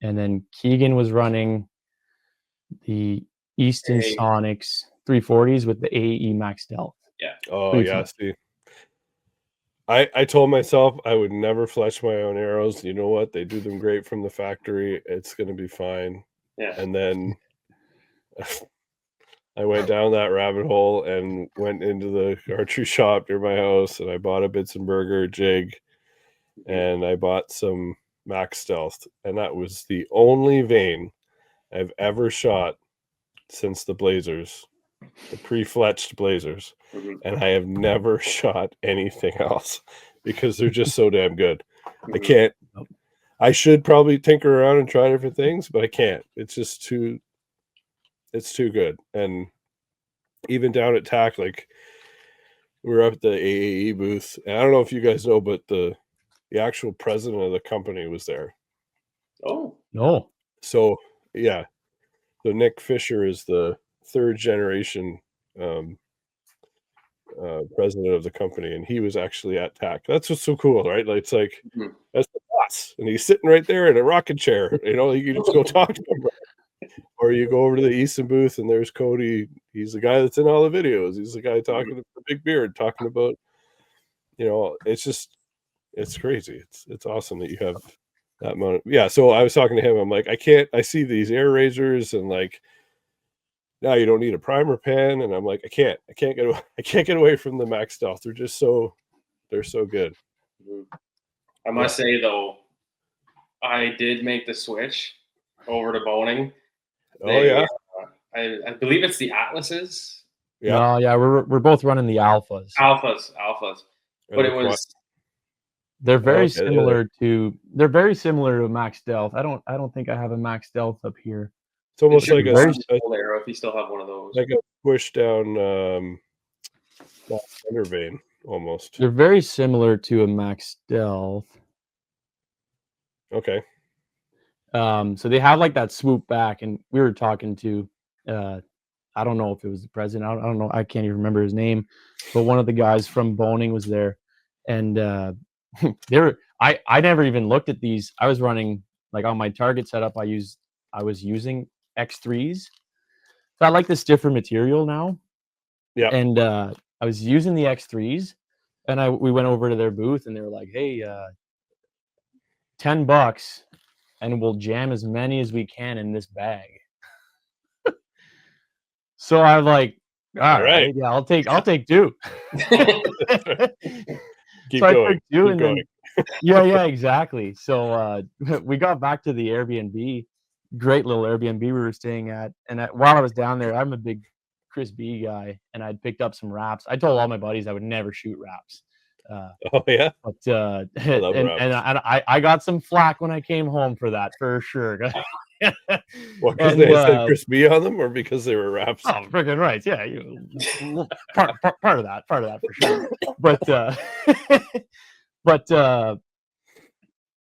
then Keegan was running the Easton Sonics 340s with the AE Max Stealth. Yeah. Oh yeah. See, I told myself I would never fletch my own arrows. You know what? They do them great from the factory. It's going to be fine. Yeah. And then I went down that rabbit hole and went into the archery shop near my house, and I bought a Bitzenberger jig, and I bought some Max Stealth, and that was the only vane I've ever shot since the Blazers, the pre-fletched Blazers. And I have never shot anything else because they're just so damn good. I can't. I should probably tinker around and try different things, but I can't. It's just too. It's too good. And even down at TAC, like we were up at the AAE booth, and I don't know if you guys know, but the actual president of the company was there. Oh no! So yeah, so Nick Fisher is the 3rd generation. President of the company, and he was actually at TAC. That's what's so cool, right? Like it's like that's the boss, and he's sitting right there in a rocking chair. You know, you can just go talk to him, or you go over to the Easton booth, and there's Cody. He's the guy that's in all the videos. He's the guy talking to the big beard, talking about. You know, it's crazy. It's awesome that you have that amount. Yeah. So I was talking to him. I'm like, I see these air razors and like. Now you don't need a primer pen, and I'm like, I can't get away from the Max Stealth. They're so good. I must say though, I did make the switch over to boning. I believe it's the Atlases. Yeah, no, yeah, we're both running the Alphas. But it was. They're very similar to a Max Stealth. I don't think I have a Max Stealth up here. It's almost like a arrow if you still have one of those. Like a push down center vein almost. They're very similar to a Max Stealth. Okay. So they have like that swoop back, and we were talking to I don't know if it was the president. I don't know. I can't even remember his name, but one of the guys from Boning was there, and I never even looked at these. I was running like on my target setup. I was using X3s. So I like this different material now. Yeah. And I was using the X3s, and we went over to their booth, and they were like, hey, $10 and we'll jam as many as we can in this bag. So I'm like, all right, yeah, I'll take 2. Keep going. I took 2 and then, yeah, exactly. So we got back to the Airbnb. Great little Airbnb we were staying at, and while I was down there, I'm a big Chris B guy, and I'd picked up some wraps. I told all my buddies I would never shoot wraps. Oh yeah, but I got some flack when I came home for that for sure. What, because they said Chris B on them, or because they were wraps? Oh, freaking right, yeah. Part of that for sure. But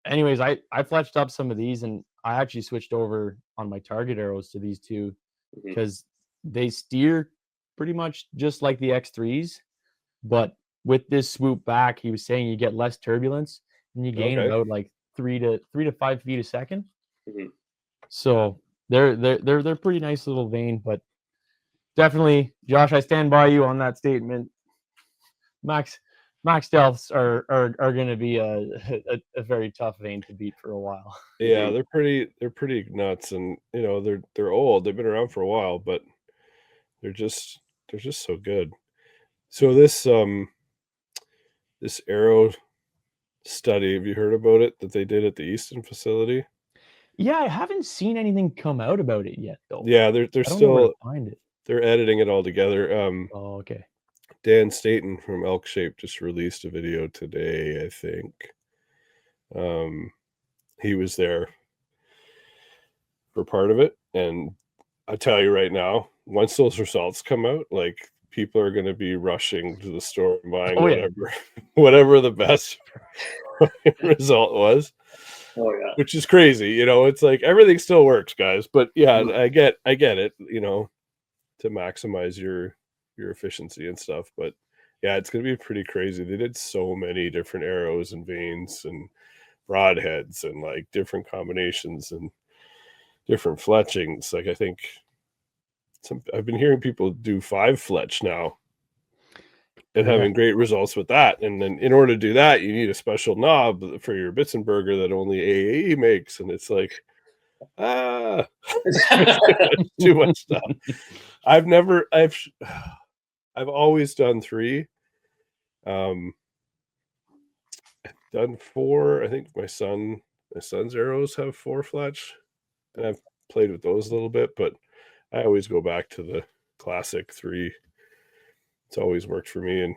anyways, I fletched up some of these, and I actually switched over on my target arrows to these 2 because they steer pretty much just like the X3s, but with this swoop back, he was saying you get less turbulence and you gain about like 3 to 5 feet a second. So they're pretty nice little vane, but definitely, Josh, I stand by you on that statement. Max Stealths are going to be a very tough vane to beat for a while. Yeah, they're pretty nuts, and you know they're old. They've been around for a while, but they're just so good. So this arrow study, have you heard about it that they did at the Easton facility? Yeah, I haven't seen anything come out about it yet, though. Yeah, they're still find it. They're editing it all together. Oh, okay. Dan Staten from Elk Shape just released a video today, I think. He was there for part of it, and I tell you right now, once those results come out, like people are going to be rushing to the store and buying Oh, yeah. whatever the best result was. Oh yeah. Which is crazy, you know. It's like everything still works, guys. But yeah, I get it, you know, to maximize your efficiency and stuff. But yeah, it's gonna be pretty crazy. They did so many different arrows and veins and broadheads and like different combinations and different fletchings. Like I think I've been hearing people do 5 fletch now and having great results with that. And then in order to do that, you need a special knob for your Bitzenberger that only AAE makes. And it's like, too much stuff. I've always done 3. I've done 4. I think my son's arrows have 4 fletch, and I've played with those a little bit, but I always go back to the classic 3. It's always worked for me, and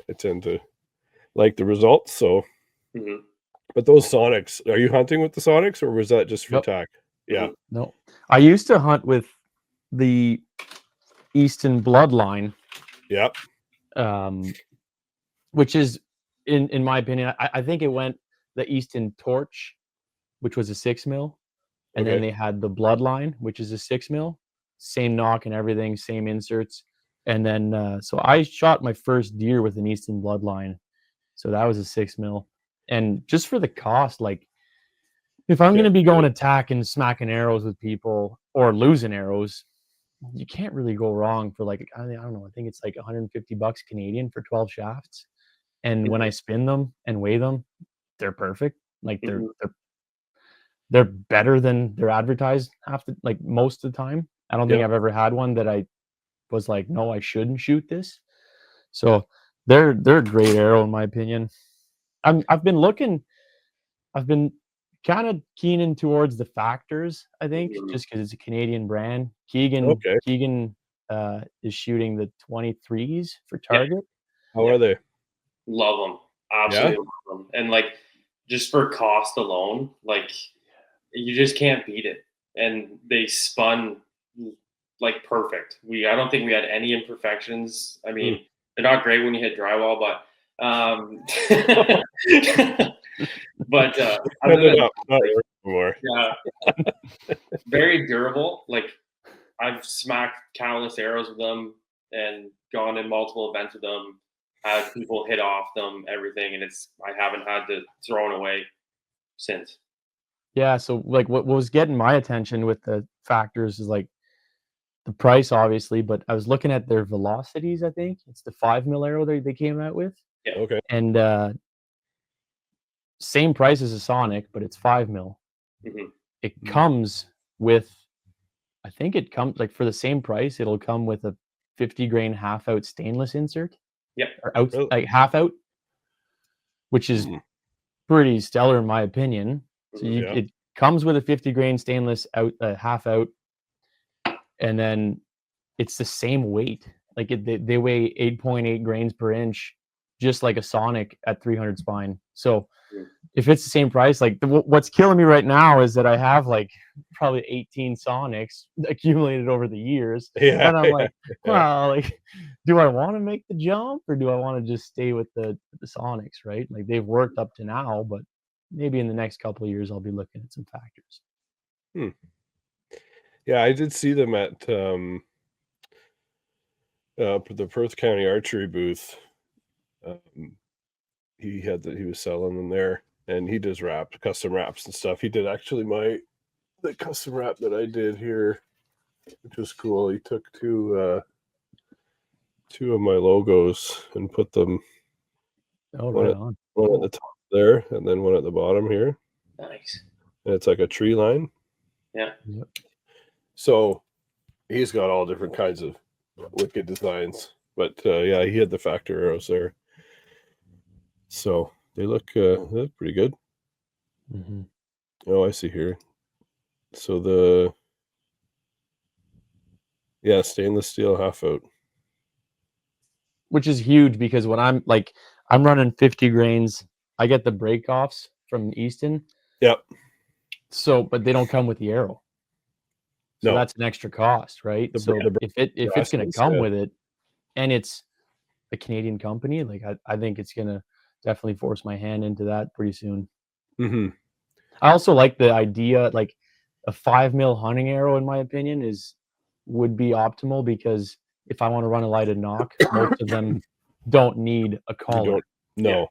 I tend to like the results. So, but those Sonics, are you hunting with the Sonics, or was that just for TAC? Yeah. No, I used to hunt with the Easton Bloodline. Yep. Which is, in my opinion, I think it went the Easton Torch, which was a 6 mil, and then they had the Bloodline, which is a 6 mil, same knock and everything, same inserts. And then, so I shot my first deer with an Easton Bloodline. So that was a 6 mil. And just for the cost, like, if I'm going to be going to TAC and smacking arrows with people or losing arrows, you can't really go wrong for like, I don't know, I think it's like $150 Canadian for 12 shafts. And when I spin them and weigh them, they're perfect. Like they're better than they're advertised like most of the time. I don't think I've ever had one that I was like, no, I shouldn't shoot this. So they're a great arrow in my opinion. I've been kind of keening towards the Factors, I think, just because it's a Canadian brand. Keegan is shooting the 23s for target. How are they? Love them. Absolutely love them. And like, just for cost alone, like, you just can't beat it. And they spun like perfect. I don't think we had any imperfections. I mean, they're not great when you hit drywall, but but very durable. Like, I've smacked countless arrows with them and gone in multiple events with them, had people hit off them, everything, and I haven't had to throw it away since. Yeah, so like what was getting my attention with the Factors is like the price, obviously, but I was looking at their velocities. I think it's the 5 mil arrow they came out with. Yeah. Okay. And same price as a Sonic, but it's 5 mil. It comes with, I think it comes like for the same price, it'll come with a 50 grain half out stainless insert. Yep. Or out, like half out, which is pretty stellar in my opinion. So it comes with a 50 grain stainless out, half out, and then it's the same weight. Like they weigh 8.8 grains per inch, just like a Sonic at 300 spine. So if it's the same price, like what's killing me right now is that I have like probably 18 Sonics accumulated over the years. Yeah. And I'm like, well, like, do I want to make the jump or do I want to just stay with the Sonics, right? Like they've worked up to now, but maybe in the next couple of years, I'll be looking at some Factors. Yeah, I did see them at the Perth County Archery booth. He was selling them there, and he does custom wraps and stuff. He did actually the custom wrap that I did here, which was cool. He took two of my logos and put them one at the top there, and then one at the bottom here. Nice. And it's like a tree line. Yeah. Yep. So he's got all different kinds of wicked designs, but yeah, he had the Factor arrows there. So they look pretty good. Oh, I see here. So stainless steel half out, which is huge because when I'm running 50 grains, I get the break offs from Easton. Yep. So, but they don't come with the arrow. So that's an extra cost, right? So if it's going to come with it, and it's a Canadian company. Like I think it's gonna definitely force my hand into that pretty soon. Mm-hmm. I also like the idea, like a 5 mil hunting arrow, in my opinion, would be optimal, because if I want to run a lighted knock, most of them don't need a You collar. don't. No.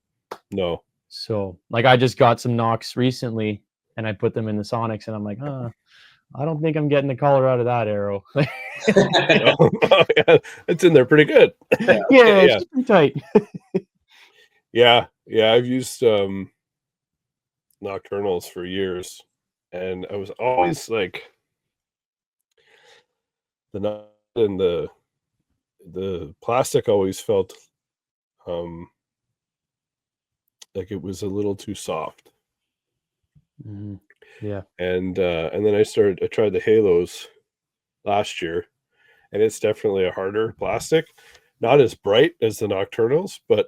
No. So like I just got some knocks recently and I put them in the Sonics, and I'm like, I don't think I'm getting the collar out of that arrow. Oh, yeah, it's in there pretty good. Yeah, Yeah. it's just pretty tight. Yeah. I've used nocturnals for years, and I was always like, the knot and the plastic always felt like it was a little too soft. Yeah. And then I tried the Halos last year, and it's definitely a harder plastic, not as bright as the nocturnals, but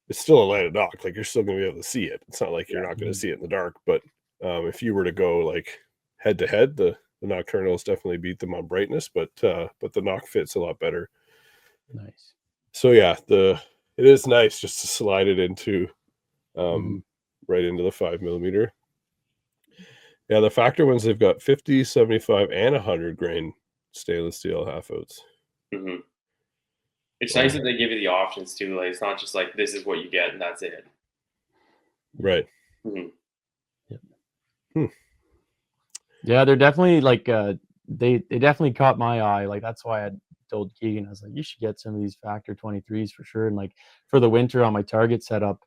it's still a lighted knock. Like, you're still going to be able to see it. It's not like you're not going to see it in the dark, but if you were to go like head to head, the nocturnals definitely beat them on brightness, but the knock fits a lot better. Nice. So yeah, it is nice just to slide it into right into the 5 millimeter. Yeah, the Factor ones, they've got 50, 75, and 100 grain stainless steel half outs. Mm-hmm. It's nice that they give you the options too. Like, it's not just like, this is what you get and that's it. Right. Mm-hmm. Yep. Yeah, they're definitely like they definitely caught my eye. Like, that's why I told Keegan, I was like, you should get some of these Factor 23s for sure. And like for the winter on my target setup,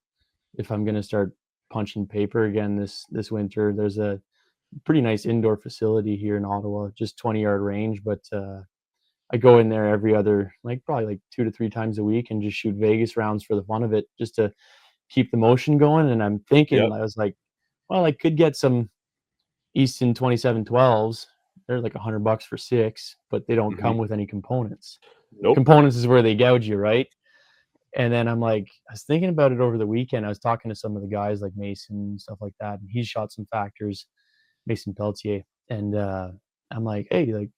if I'm gonna start punching paper again this winter, there's a pretty nice indoor facility here in Ottawa, just 20-yard range, but I go in there every other, like probably like 2 to 3 times a week, and just shoot Vegas rounds for the fun of it, just to keep the motion going. And I'm thinking, I was like, well, I could get some Easton 2712s. They're like $100 for 6, but they don't come with any components. Nope. Components is where they gouge you, right? And then I'm like, I was thinking about it over the weekend. I was talking to some of the guys like Mason and stuff like that, and he's shot some Factors, Mason Pelletier, and I'm like, hey, like,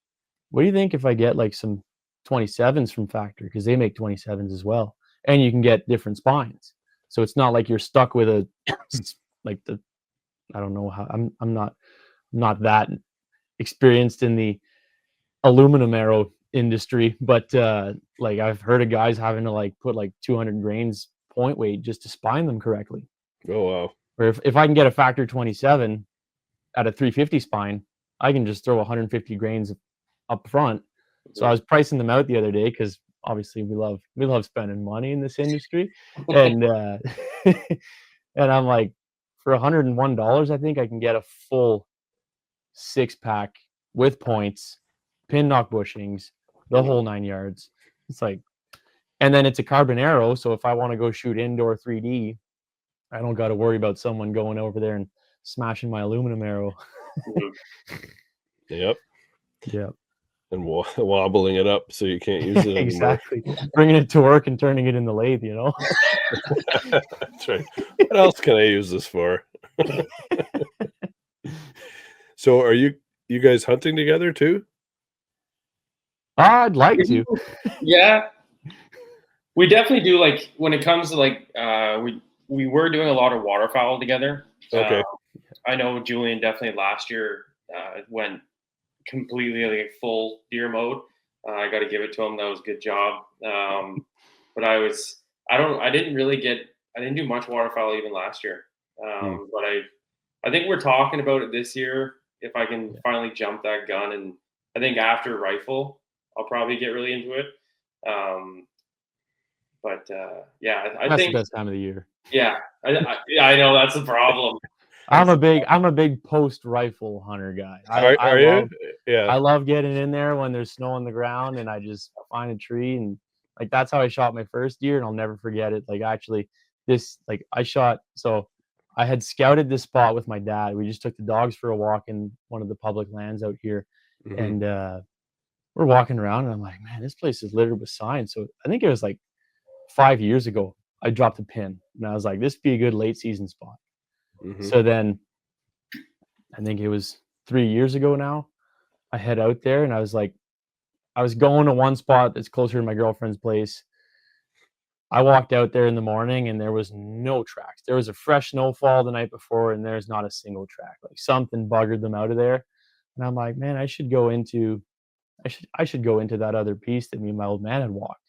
what do you think if I get like some 27s from Factor, because they make 27s as well, and you can get different spines, so it's not like you're stuck with a like the, I don't know how, I'm not that experienced in the aluminum arrow industry, but like I've heard of guys having to like put like 200 grains point weight just to spine them correctly. Oh wow. Or if I can get a Factor 27 at a 350 spine, I can just throw 150 grains up front. So I was pricing them out the other day, because obviously we love spending money in this industry, and and I'm like, for $101, I think I can get a full 6-pack with points, pin knock bushings, the whole 9 yards. It's like, and then it's a carbon arrow, so if I want to go shoot indoor 3D, I don't got to worry about someone going over there and smashing my aluminum arrow. Yep. Yeah. And wobbling it up so you can't use it anymore. Exactly. Bringing it to work and turning it in the lathe, you know? That's right. What else can I use this for? So are you guys hunting together too? I'd like to. Yeah. We definitely do. Like, when it comes to like, we were doing a lot of waterfowl together. Okay. I know Julien definitely last year went completely like full deer mode. I got to give it to him. That was a good job. But I didn't do much waterfowl even last year. But I think we're talking about it this year, if I can finally jump that gun. And I think after rifle, I'll probably get really into it. Yeah, I think the best time of the year. Yeah, I know that's the problem. I'm a big post rifle hunter guy. I love getting in there when there's snow on the ground and I just find a tree, and like that's how I shot my first deer, and I'll never forget it. Like, actually, I had scouted this spot with my dad. We just took the dogs for a walk in one of the public lands out here, and we're walking around, and I'm like, man, this place is littered with signs. So I think it was like 5 years ago, I dropped a pin, and I was like, this would be a good late season spot. So then I think it was 3 years ago now, I head out there, and I was like, I was going to one spot that's closer to my girlfriend's place. I walked out there in the morning and there was no tracks. There was a fresh snowfall the night before and there's not a single track. Like something buggered them out of there. And I'm like, man, I should go into that other piece that me and my old man had walked.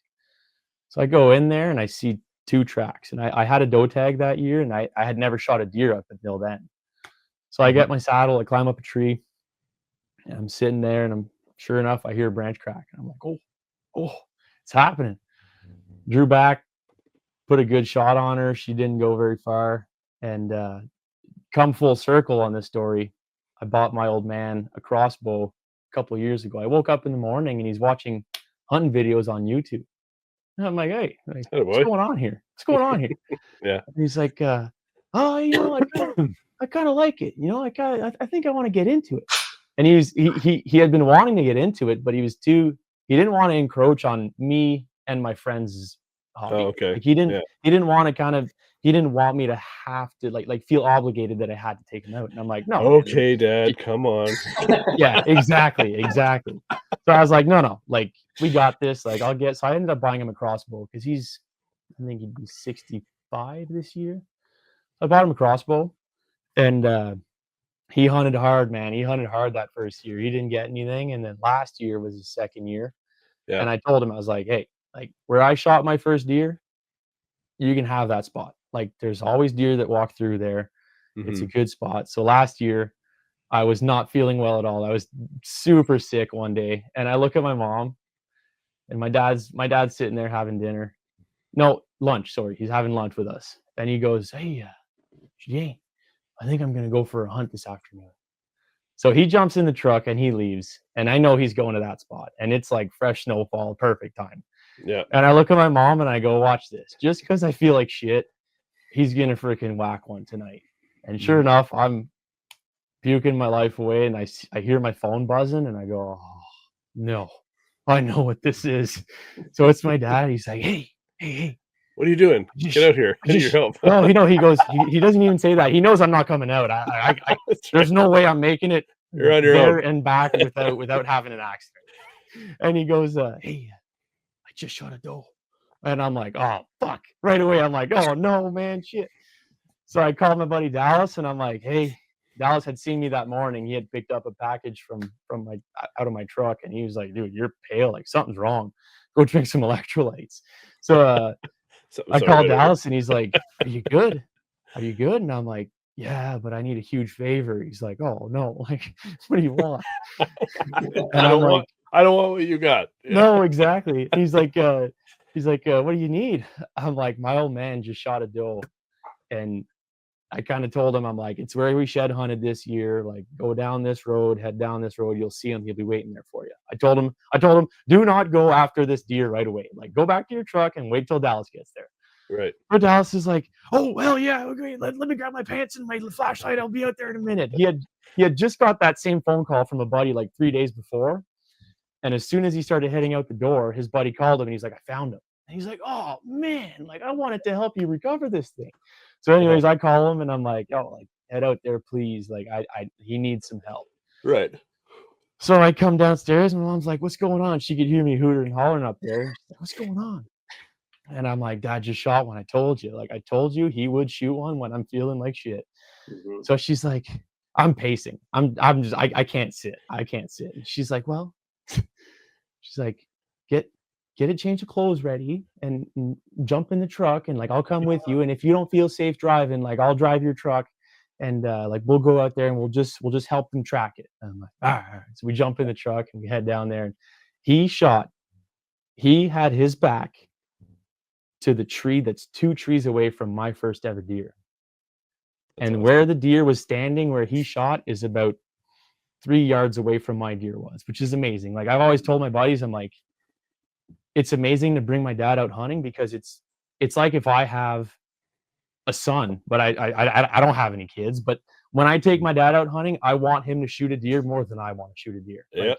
So I go in there and I see 2 tracks. And I had a doe tag that year and I had never shot a deer up until then. So I get my saddle, I climb up a tree, and I'm sitting there and sure enough, I hear a branch crack. And I'm like, oh, it's happening. Drew back, put a good shot on her. She didn't go very far. And come full circle on this story, I bought my old man a crossbow a couple of years ago. I woke up in the morning and he's watching hunting videos on YouTube. And I'm like, hey, what's going on here? What's going on here? Yeah. And he's like, I kind of like it. I think I want to get into it. And he had been wanting to get into it, but he didn't want to encroach on me and my friends' hobby. Oh, okay. Like he didn't want me to have to like feel obligated that I had to take him out. And I'm like, no. Okay, Dad, come on. Yeah, exactly. So I was like, no, like we got this. Like so I ended up buying him a crossbow because I think he'd be 65 this year. I bought him a crossbow and he hunted hard, man. He hunted hard that first year. He didn't get anything. And then last year was his second year. Yeah. And I told him, I was like, hey, like where I shot my first deer, you can have that spot. Like there's always deer that walk through there. It's a good spot. So last year I was not feeling well at all. I was super sick one day. And I look at my mom and my dad's sitting there having dinner. No, lunch. Sorry. He's having lunch with us. And he goes, hey, Julien, I think I'm going to go for a hunt this afternoon. So he jumps in the truck and he leaves. And I know he's going to that spot. And it's like fresh snowfall, perfect time. Yeah. And I look at my mom and I go, watch this. Just because I feel like shit, he's going to freaking whack one tonight. And sure enough, I'm puking my life away. And I hear my phone buzzing and I go, oh, no, I know what this is. So it's my dad. He's like, hey. What are you doing? Get out here. I need your help. No, he goes, he doesn't even say that. He knows I'm not coming out. There's no way I'm making it You're on your there own. and back without having an accident. And he goes, hey, I just shot a doe. And I'm like, oh, fuck. Right away, I'm like, oh, no, man, shit. So I called my buddy Dallas, and I'm like, hey, Dallas had seen me that morning. He had picked up a package from my out of my truck, and he was like, dude, you're pale. Like, something's wrong. Go drink some electrolytes. So I called Dallas and he's like, are you good? And I'm like, yeah, but I need a huge favor. He's like, oh no, like, what do you want? And I don't want what you got. Yeah. No, exactly. He's like, what do you need? I'm like, my old man just shot a doe. And I kind of told him, I'm like, it's where we shed hunted this year. Like, go down this road, head down this road. You'll see him. He'll be waiting there for you. I told him, do not go after this deer right away. Like, go back to your truck and wait till Dallas gets there. Right. But Dallas is like, oh, well, yeah, okay. Let me grab my pants and my flashlight. I'll be out there in a minute. He had just got that same phone call from a buddy like 3 days before. And as soon as he started heading out the door, his buddy called him and he's like, I found him. And he's like, oh man, like I wanted to help you recover this thing. So anyways, I call him and I'm like, oh, like head out there, please. Like he needs some help. Right. So I come downstairs and my mom's like, what's going on? She could hear me hooting and hollering up there. Like, what's going on? And I'm like, Dad just shot one. I told you. Like I told you he would shoot one when I'm feeling like shit. Mm-hmm. So she's like, I'm pacing. I can't sit. And she's like, well, she's like, get a change of clothes ready and jump in the truck and like I'll come with you. And if you don't feel safe driving, like I'll drive your truck and like we'll go out there and we'll just help them track it. And I'm like, all right. So we jump in the truck and we head down there and he had his back to the tree that's 2 trees away from my first ever deer. That's and awesome. Where the deer was standing, where he shot is about 3 yards away from my deer was, which is amazing. Like I've always told my buddies, I'm like, it's amazing to bring my dad out hunting because it's like if I have a son, but I don't have any kids. But when I take my dad out hunting, I want him to shoot a deer more than I want to shoot a deer. Like,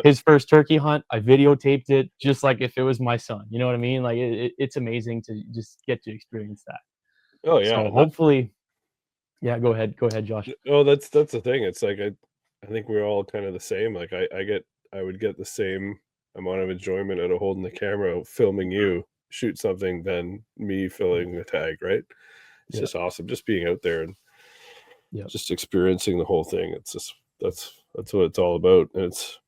his first turkey hunt, I videotaped it just like if it was my son. You know what I mean? Like it's amazing to just get to experience that. Oh yeah. So hopefully, yeah. Go ahead, Josh. Oh, that's the thing. It's like I think we're all kind of the same. Like I would get the same amount of enjoyment out of holding the camera, filming you shoot something than me filling a tag, right? It's just awesome, just being out there and just experiencing the whole thing. It's just that's what it's all about. And it's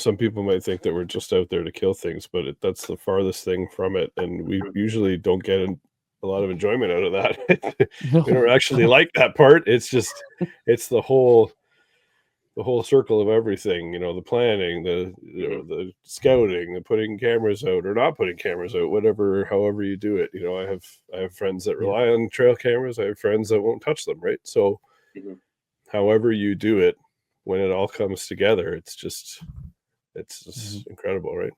some people might think that we're just out there to kill things, but that's the farthest thing from it. And we usually don't get a lot of enjoyment out of that. We don't actually like that part. It's just it's the whole circle of everything, the planning, the scouting, the putting cameras out or not putting cameras out, however you do it. I have friends that rely on trail cameras. I have friends that won't touch them, right? So however you do it, when it all comes together, it's just incredible, right?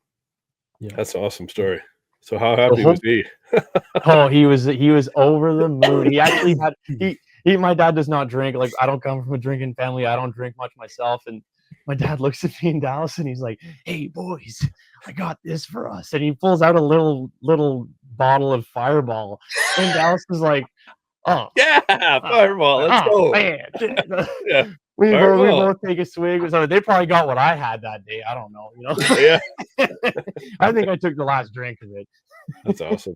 Yeah. That's an awesome story. So how happy was he? Oh, he was over the moon. He actually had my dad does not drink. Like, I don't come from a drinking family. I don't drink much myself. And my dad looks at me in Dallas and he's like, "Hey boys, I got this for us." And he pulls out a little bottle of Fireball. And Dallas is like, "Oh yeah, Fireball, let's go." Man. Yeah. We both take a swig. So they probably got what I had that day. I don't know. Yeah. I think I took the last drink of it. That's awesome.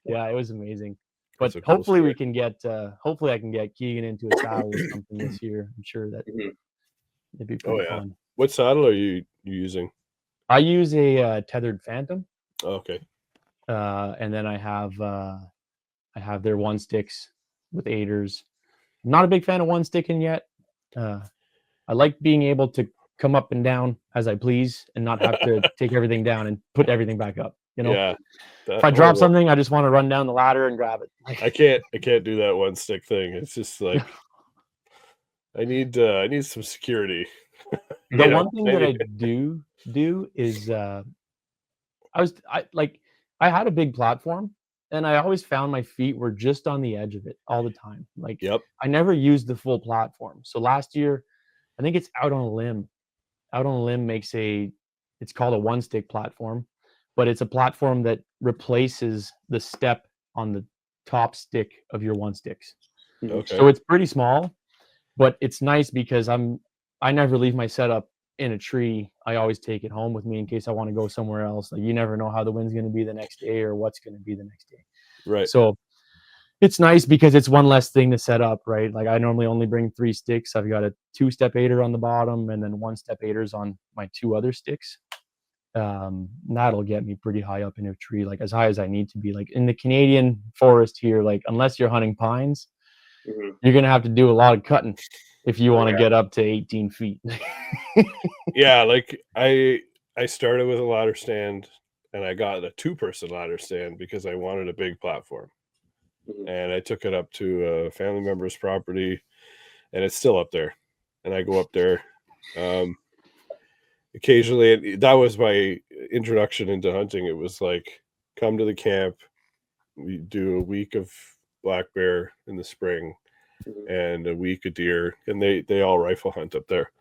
Yeah, it was amazing. But hopefully we can get hopefully I can get Keegan into a saddle or something this year. I'm sure that it'd be pretty fun. What saddle are you using? I use a tethered Phantom. Oh, okay. And then I have their one sticks with aiders. I'm not a big fan of one sticking yet. I like being able to come up and down as I please and not have to take everything down and put everything back up. Yeah. If I drop something, I just want to run down the ladder and grab it. I can't do that one stick thing. It's just like I need some security. The one thing that I do is I had a big platform and I always found my feet were just on the edge of it all the time. Like, I never used the full platform. So last year, I think it's Out on a Limb. Out on a Limb makes it's called a one stick platform, but it's a platform that replaces the step on the top stick of your one sticks. Okay. So it's pretty small, but it's nice because I never leave my setup in a tree. I always take it home with me in case I want to go somewhere else. Like, you never know how the wind's going to be the next day or what's going to be the next day. Right. So it's nice because it's one less thing to set up, right? Like, I normally only bring 3 sticks. I've got a 2-step aider on the bottom and then 1-step aiders on my 2 other sticks. That'll get me pretty high up in a tree, like as high as I need to be. Like in the Canadian forest here, like unless you're hunting pines, you're going to have to do a lot of cutting if you want to get up to 18 feet. Yeah, like I started with a ladder stand and I got a 2-person ladder stand because I wanted a big platform. And I took it up to a family member's property and it's still up there. And I go up there occasionally. That was my introduction into hunting. It was like, come to the camp. We do a week of black bear in the spring and a week of deer, and they all rifle hunt up there.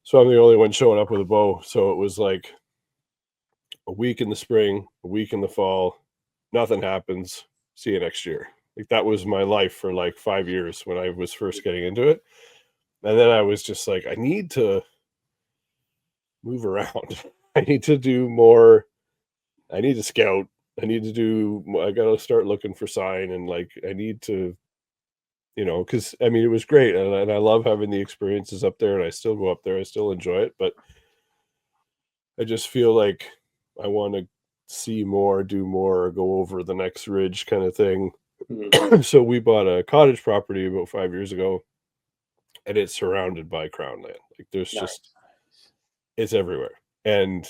So I'm the only one showing up with a bow. So it was like a week in the spring, a week in the fall, nothing happens. See you next year. Like, that was my life for like 5 years when I was first getting into it. And then I was just like, I need to move around. I need to do more. I need to scout. I got to start looking for sign, and like, I need to, because I mean, it was great. And I love having the experiences up there, and I still go up there. I still enjoy it, but I just feel like I want to see more, do more, go over the next ridge kind of thing. So we bought a cottage property about 5 years ago, and it's surrounded by crown land. Like, there's just, it's everywhere. And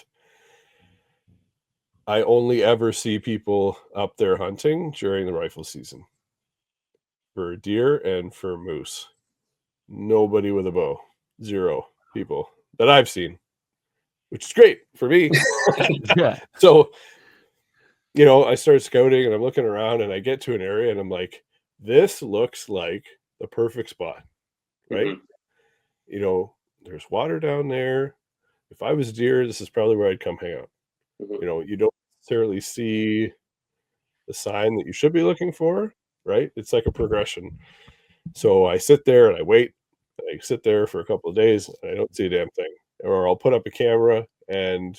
I only ever see people up there hunting during the rifle season for deer and for moose. Nobody with a bow. 0 people that I've seen, which is great for me. Yeah. So, I start scouting and I'm looking around and I get to an area and I'm like, this looks like the perfect spot, right? There's water down there. If I was deer, this is probably where I'd come hang out. You don't necessarily see the sign that you should be looking for, right? It's like a progression. So I sit there and I wait. I sit there for a couple of days and I don't see a damn thing. or I'll put up a camera and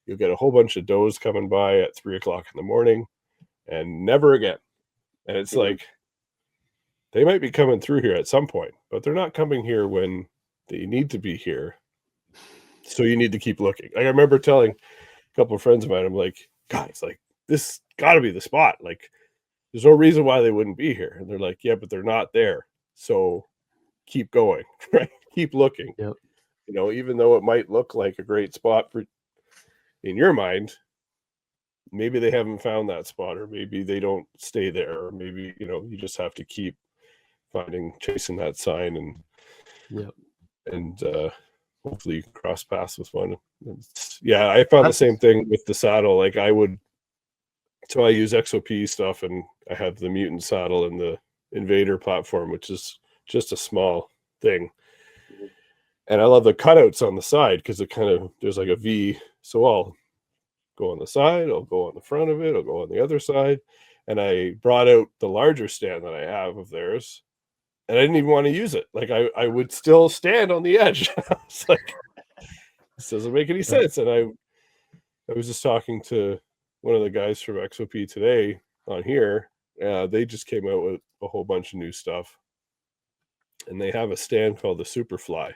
you'll get a whole bunch of does coming by at 3 o'clock in the morning and never again. And it's like, they might be coming through here at some point, but they're not coming here when they need to be here. So you need to keep looking. Like I remember telling a couple of friends of mine, I'm like, guys, like this got to be the spot. Like there's no reason why they wouldn't be here. And they're like, yeah, but they're not there. So keep going, right? Keep looking. Yep. You know, even though it might look like a great spot for in your mind, maybe they haven't found that spot, or maybe they don't stay there, or maybe, you know, you just have to keep chasing that sign and hopefully cross paths with one. Yeah, I found the same thing with the saddle. Like I use XOP stuff, and I have the Mutant saddle and the Invader platform, which is just a small thing. And I love the cutouts on the side because it kind of, there's like a V. So I'll go on the side, I'll go on the front of it, I'll go on the other side. And I brought out the larger stand that I have of theirs, and I didn't even want to use it. Like I would still stand on the edge. I was like, this doesn't make any sense. And I was just talking to one of the guys from XOP today on here. They just came out with a whole bunch of new stuff, and they have a stand called the Superfly,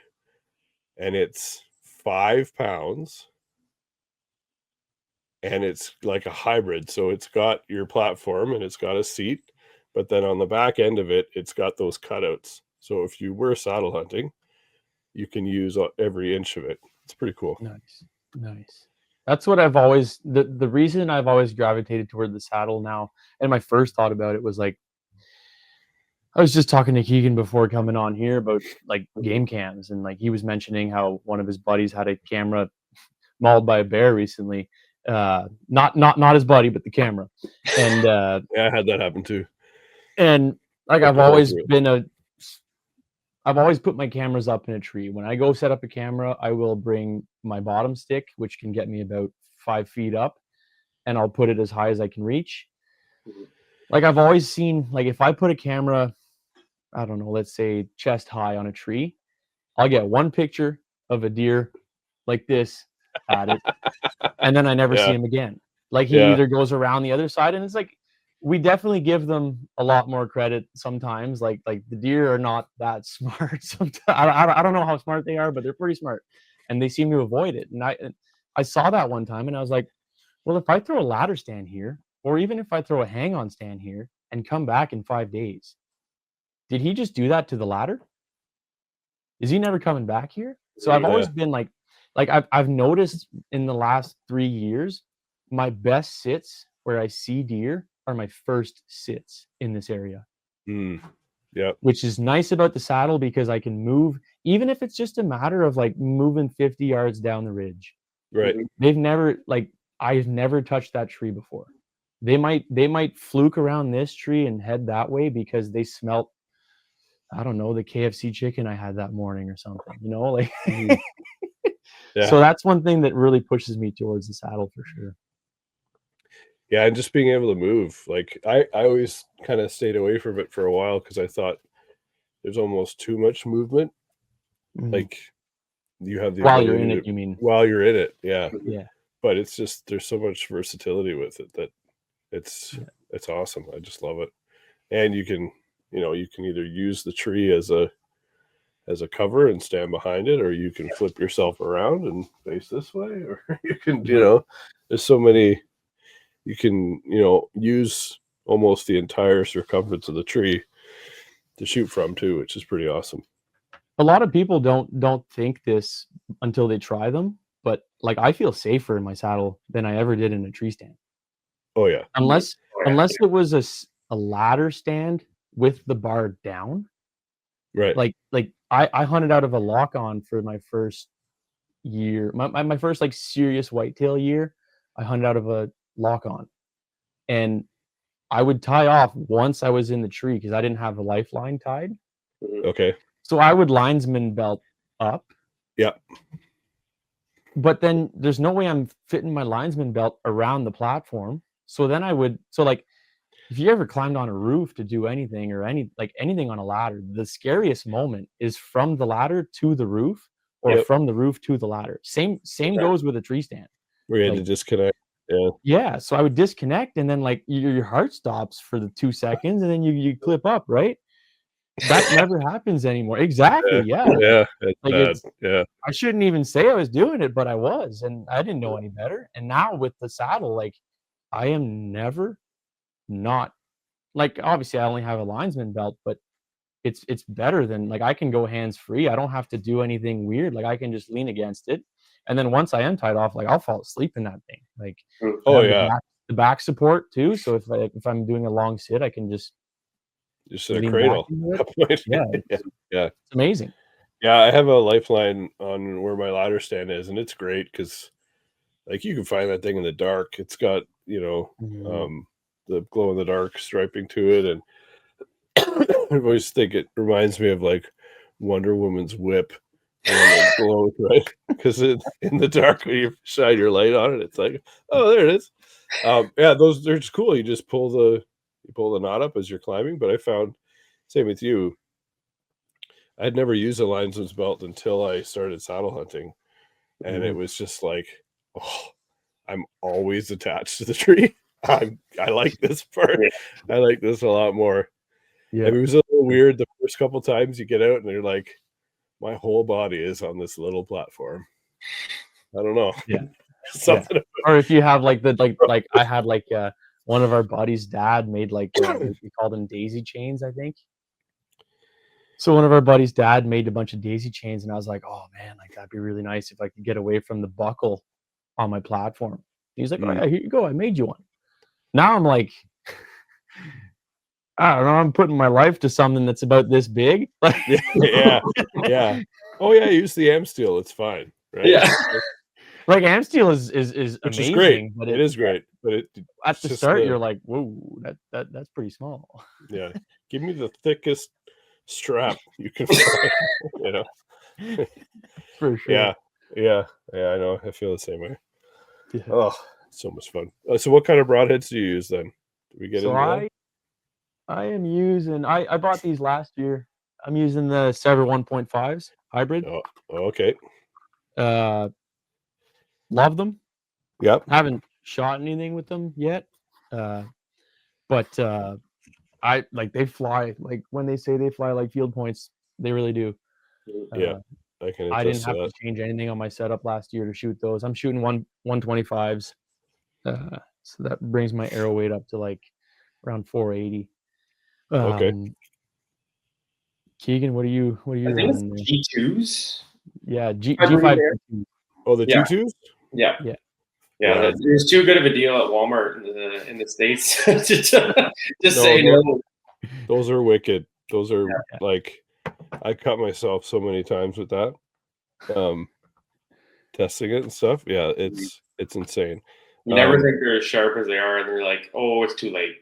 and it's 5 pounds, and it's like a hybrid. So it's got your platform and it's got a seat, but then on the back end of it, it's got those cutouts. So if you were saddle hunting, you can use every inch of it. It's pretty cool. Nice. That's what I've always, the reason I've always gravitated toward the saddle now, and my first thought about it was like, I was just talking to Keegan before coming on here about like game cams, and like he was mentioning how one of his buddies had a camera mauled by a bear recently. Not his buddy, but the camera. And yeah, I had that happen too. And like I've always put my cameras up in a tree. When I go set up a camera, I will bring my bottom stick, which can get me about 5 feet up, and I'll put it as high as I can reach. Like I've always seen, like if I put a camera, I don't know, let's say chest high on a tree, I'll get one picture of a deer like this at it, and then I never see him again. Like he either goes around the other side, and it's like, we definitely give them a lot more credit sometimes. Like the deer are not that smart sometimes. I don't know how smart they are, but they're pretty smart, and they seem to avoid it. And I saw that one time, and I was like, well, if I throw a ladder stand here, or even if I throw a hang-on stand here and come back in 5 days, did he just do that to the ladder? Is he never coming back here? So I've always been like I've noticed in the last 3 years, my best sits where I see deer are my first sits in this area. Yeah. Which is nice about the saddle, because I can move, even if it's just a matter of like moving 50 yards down the ridge. Right. I've never touched that tree before. They might fluke around this tree and head that way because they smelt, I don't know, the KFC chicken I had that morning or something, you know, like. So that's one thing that really pushes me towards the saddle for sure. Yeah, and just being able to move. Like I always kind of stayed away from it for a while because I thought there's almost too much movement. Like you have the while you're in it, you mean? While you're in it, yeah. But it's just, there's so much versatility with it that it's awesome. I just love it. And you can either use the tree as a cover and stand behind it, or you can flip yourself around and face this way, or you can, there's so many. You can, use almost the entire circumference of the tree to shoot from too, which is pretty awesome. A lot of people don't think this until they try them, but like I feel safer in my saddle than I ever did in a tree stand. Oh yeah. Unless it was a ladder stand with the bar down. Right. Like I hunted out of a lock-on for my first year. My first like serious whitetail year, I hunted out of a lock-on, and I would tie off once I was in the tree because I didn't have a lifeline tied. Okay. So I would linesman belt up. Yeah. But then there's no way I'm fitting my linesman belt around the platform. So then if you ever climbed on a roof to do anything or anything on a ladder, the scariest moment is from the ladder to the roof or Yep. from the roof to the ladder. Same goes with a tree stand. Where you had to Like, disconnect. Yeah. yeah, so I would disconnect, and then like your heart stops for the 2 seconds, and then you clip up, right? That never happens anymore. Exactly, yeah. Yeah. It's Like, bad. it's Yeah. I shouldn't even say I was doing it, but I was, and I didn't know any better. And now with the saddle, like, I am never not like, obviously, I only have a linesman belt, but it's better than like, I can go hands free. I don't have to do anything weird. Like, I can just lean against it, and then once I am tied off, like, I'll fall asleep in that thing. Like, I Oh have yeah. the back support too, so if I'm doing a long sit, I can just Just in a lean cradle. back into it. Yeah, Yeah. it's amazing. Yeah. I have a lifeline on where my ladder stand is, and it's great because like you can find that thing in the dark. It's got, the glow in the dark striping to it, and I always think it reminds me of like Wonder Woman's whip when it glows, right? Because in the dark when you shine your light on it, it's like, oh, there it is. Yeah, they're just cool. You just pull the knot up as you're climbing. But I found, same with you, I'd never used a linesman's belt until I started saddle hunting, and it was just like, oh, I'm always attached to the tree. I like this part. I like this a lot more. Yeah. And it was a little weird the first couple times you get out and you're like, my whole body is on this little platform. I don't know. Yeah. Something about Or if you have like like I had like one of our buddies' dad made like we called them daisy chains, I think. So one of our buddies' dad made a bunch of daisy chains, and I was like, oh man, like that'd be really nice if I could get away from the buckle on my platform. He's like, oh yeah, here you go, I made you one. Now I'm like, I don't know, I'm putting my life to something that's about this big. Like, yeah. Oh yeah, use the am steel. It's fine. Right? Yeah. like am steel is Which amazing, is great. but It is great. But at the just start you're like, whoa, that's pretty small. Yeah. Give me the thickest strap you can find. For sure. Yeah. I know. I feel the same way. Yeah. Oh, so much fun. So what kind of broadheads do you use then? Do we get So into that? I am using I bought these last year. I'm using the Sevr 1.5s hybrid. Oh, okay. Love them. Yep. Haven't shot anything with them yet. But I like they fly. Like when they say they fly like field points, they really do. Yeah. I can I didn't have that. to change anything on my setup last year to shoot those. I'm shooting 125s. So that brings my arrow weight up to like around 480. Okay. Keegan, what are you I think running? it's G2s. Yeah, G5. Oh, the Yeah. G2s? Yeah. Yeah. It was too good of a deal at Walmart in the States to just say no. Those are wicked. Those are like, I cut myself so many times with that. Testing it and stuff. Yeah, it's insane. You never think they're as sharp as they are, and they're like, oh, it's too late.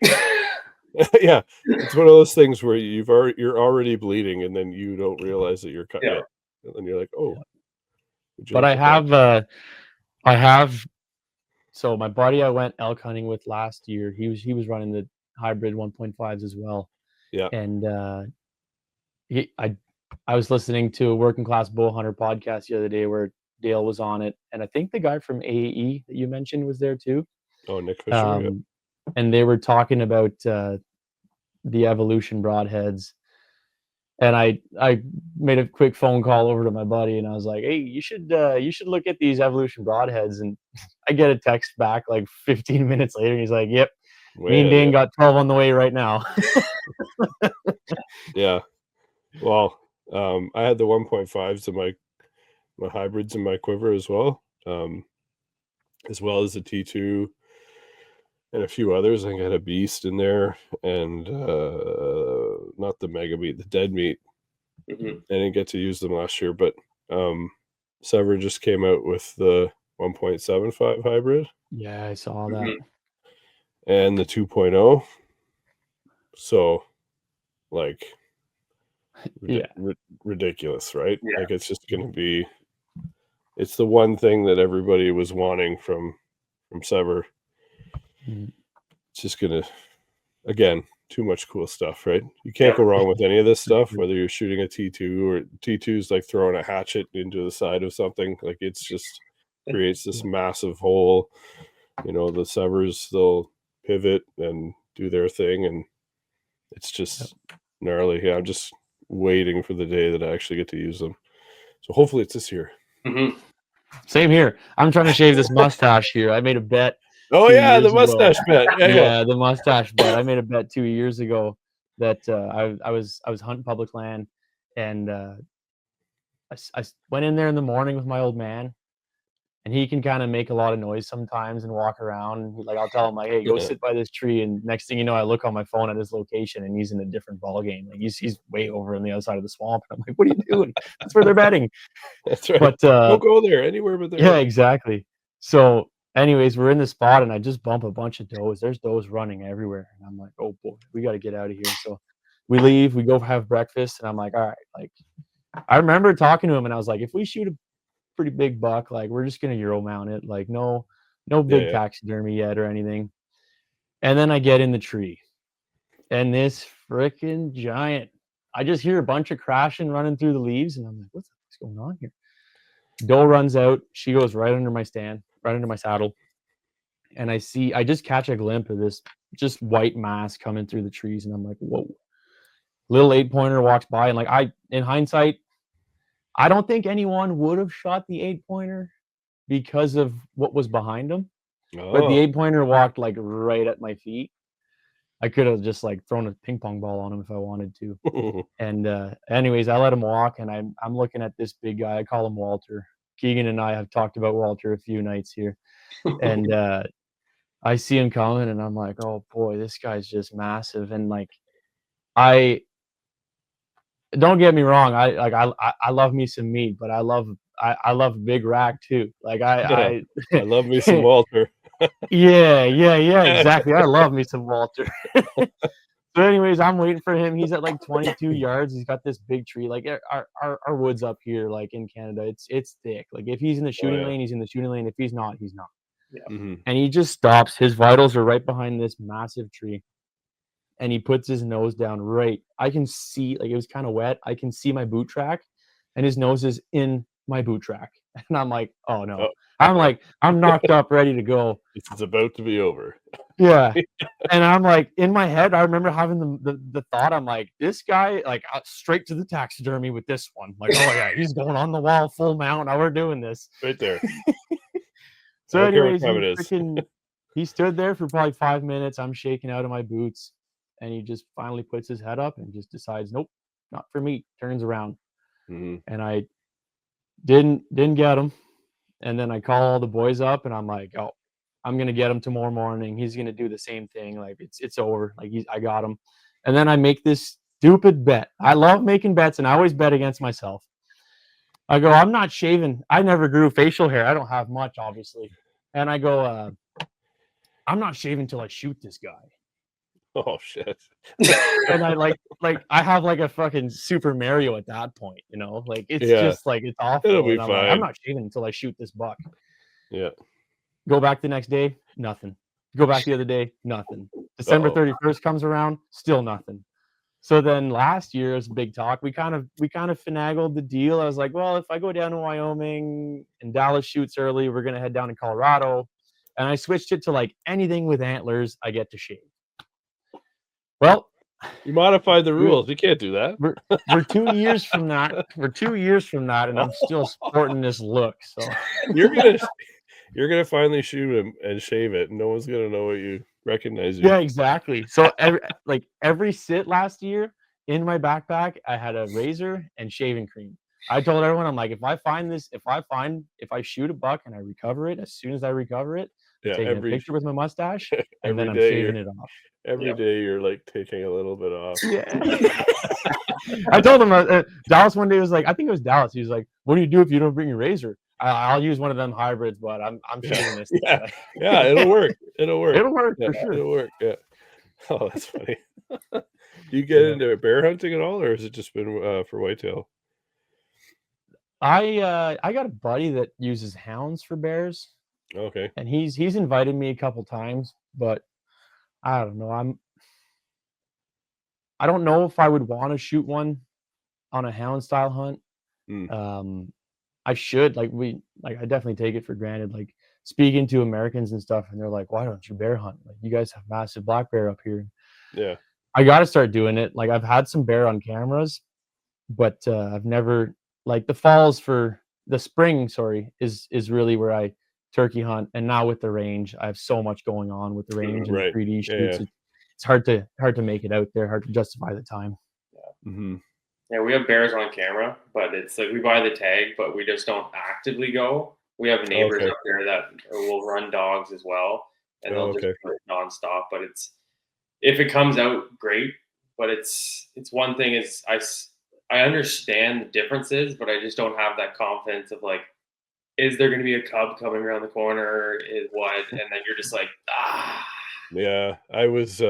Yeah, it's one of those things where you're already bleeding, and then you don't realize that you're cut yet, and then you're like, oh. But I have. So my buddy I went elk hunting with last year, he was running the hybrid 1.5s as well. Yeah. And I was listening to a Working Class Bow Hunter podcast the other day where Dale was on it, and I think the guy from AAE that you mentioned was there too. Oh, Nick Fisher. And they were talking about the Evolution broadheads, and I made a quick phone call over to my buddy, and I was like, hey, you should look at these Evolution broadheads. And I get a text back like 15 minutes later, and he's like, yep, me and Dane got 12 on the way right now. Yeah. Well, I had the 1.5s in my hybrids in my quiver as well as the T2 and a few others. I think I had a Beast in there, and not the Mega Meat, the Dead Meat. I didn't get to use them last year, but Sevr just came out with the 1.75 hybrid. Yeah, I saw that. And the 2.0. So, like, ridiculous, right? Yeah. Like, it's just going to be. It's the one thing that everybody was wanting from Sevr. It's just going to, again, too much cool stuff, right? You can't go wrong with any of this stuff, whether you're shooting a T2 or T2's like throwing a hatchet into the side of something. Like it's just creates this massive hole. You know, the Sevrs, they'll pivot and do their thing, and it's just gnarly. Yeah, I'm just waiting for the day that I actually get to use them. So hopefully it's this year. Mm-hmm. Same here. I'm trying to shave this mustache here. I made a bet. Oh yeah, the mustache bet. Yeah, the mustache bet. I made a bet 2 years ago that I was hunting public land, and I went in there in the morning with my old man, and he can kind of make a lot of noise sometimes and walk around. Like I'll tell him like, "Hey, go sit by this tree," and next thing you know, I look on my phone at his location, and he's in a different ball game. Like he's way over on the other side of the swamp. And I'm like, "What are you doing? That's where they're betting." That's right. But don't go there anywhere but there. Yeah, exactly. So, anyways, we're in the spot, and I just bump a bunch of does. There's does running everywhere, and I'm like, "Oh boy, we got to get out of here." So, we leave. We go have breakfast, and I'm like, "All right." Like, I remember talking to him, and I was like, "If we shoot a pretty big buck, like, we're just gonna Euro mount it. Like, no big taxidermy yet or anything." And then I get in the tree, and this freaking giant. I just hear a bunch of crashing running through the leaves, and I'm like, "What's going on here?" Doe runs out. She goes right under my stand, right under my saddle. And I just catch a glimpse of this just white mass coming through the trees. And I'm like, whoa. Little 8-pointer walks by. And like in hindsight, I don't think anyone would have shot the 8-pointer because of what was behind him. Oh. But the 8-pointer walked like right at my feet. I could have just like thrown a ping pong ball on him if I wanted to. And anyways, I let him walk, and I'm looking at this big guy. I call him Walter. Keegan and I have talked about Walter a few nights here. And I see him coming, and I'm like, oh boy, this guy's just massive. And like, I don't get me wrong, I love me some meat, but I love a big rack too. Like I love me some Walter. Yeah, exactly. I love me some Walter. So anyways, I'm waiting for him. He's at like 22 yards. He's got this big tree. Like our woods up here, like in Canada, it's thick. Like if he's in the shooting lane, he's in the shooting lane. If he's not, he's not. Yeah. Mm-hmm. And he just stops. His vitals are right behind this massive tree. And he puts his nose down right. I can see, like it was kind of wet. I can see my boot track, and his nose is in my boot track. And I'm like, oh no. I'm knocked up, ready to go. It's about to be over. Yeah. And I'm like, in my head, I remember having the thought, I'm like, this guy, like straight to the taxidermy with this one. Like, oh yeah, he's going on the wall full mount. Now we're doing this. Right there. So anyways, he stood there for probably 5 minutes. I'm shaking out of my boots, and he just finally puts his head up and just decides, nope, not for me. Turns around. Mm-hmm. And I didn't get him. And then I call all the boys up, and I'm like, oh, I'm going to get him tomorrow morning. He's going to do the same thing. Like it's over. Like I got him. And then I make this stupid bet. I love making bets, and I always bet against myself. I go, I'm not shaving. I never grew facial hair. I don't have much, obviously. And I go, I'm not shaving until I shoot this guy. Oh shit. And I like I have like a fucking Super Mario at that point, you know? Like it's just like it's awful. It'll be fine. like, I'm not shaving until I shoot this buck. Yeah. Go back the next day, nothing. Go back the other day, nothing. December 31st comes around, still nothing. So then last year was big talk. We kind of finagled the deal. I was like, well, if I go down to Wyoming and Dallas shoots early, we're gonna head down to Colorado. And I switched it to like anything with antlers, I get to shave. Well, you modified the rules. You can't do that. We're 2 years from that. We're 2 years from that, and I'm still sporting this look. So you're gonna finally shoot him and shave it, and no one's gonna know what you recognize you. Yeah, exactly. So every sit last year in my backpack, I had a razor and shaving cream. I told everyone, I'm like, if I shoot a buck and I recover it, as soon as I recover it, I'm taking a picture with my mustache, and then I'm shaving it off. Every day you're like taking a little bit off. Yeah. I told him Dallas one day was like, I think it was Dallas. He was like, "What do you do if you don't bring your razor?" I'll use one of them hybrids, but I'm shaving this. Yeah, it'll work. It'll work. It'll work for sure. It'll work. Yeah. Oh, that's funny. Do you get into bear hunting at all, or has it just been for whitetail? I got a buddy that uses hounds for bears. Okay. And he's invited me a couple times, but I don't know. I don't know if I would want to shoot one on a hound style hunt. I should I definitely take it for granted. Like speaking to Americans and stuff, and they're like, "Why don't you bear hunt? Like you guys have massive black bear up here." Yeah, I got to start doing it. Like I've had some bear on cameras, but I've never like the spring. Sorry, is really where I turkey hunt, and now with the range, I have so much going on with the range and right. 3D Yeah, shoots. It's hard to make it out there, hard to justify the time. Yeah, we have bears on camera, but it's like we buy the tag, but we just don't actively go. We have neighbors up there that will run dogs as well, and they'll just do it nonstop. But if it comes out, great. But it's one thing is I understand the differences, but I just don't have that confidence of like, is there going to be a cub coming around the corner? Is what? And then you're just like, ah. Yeah, I was.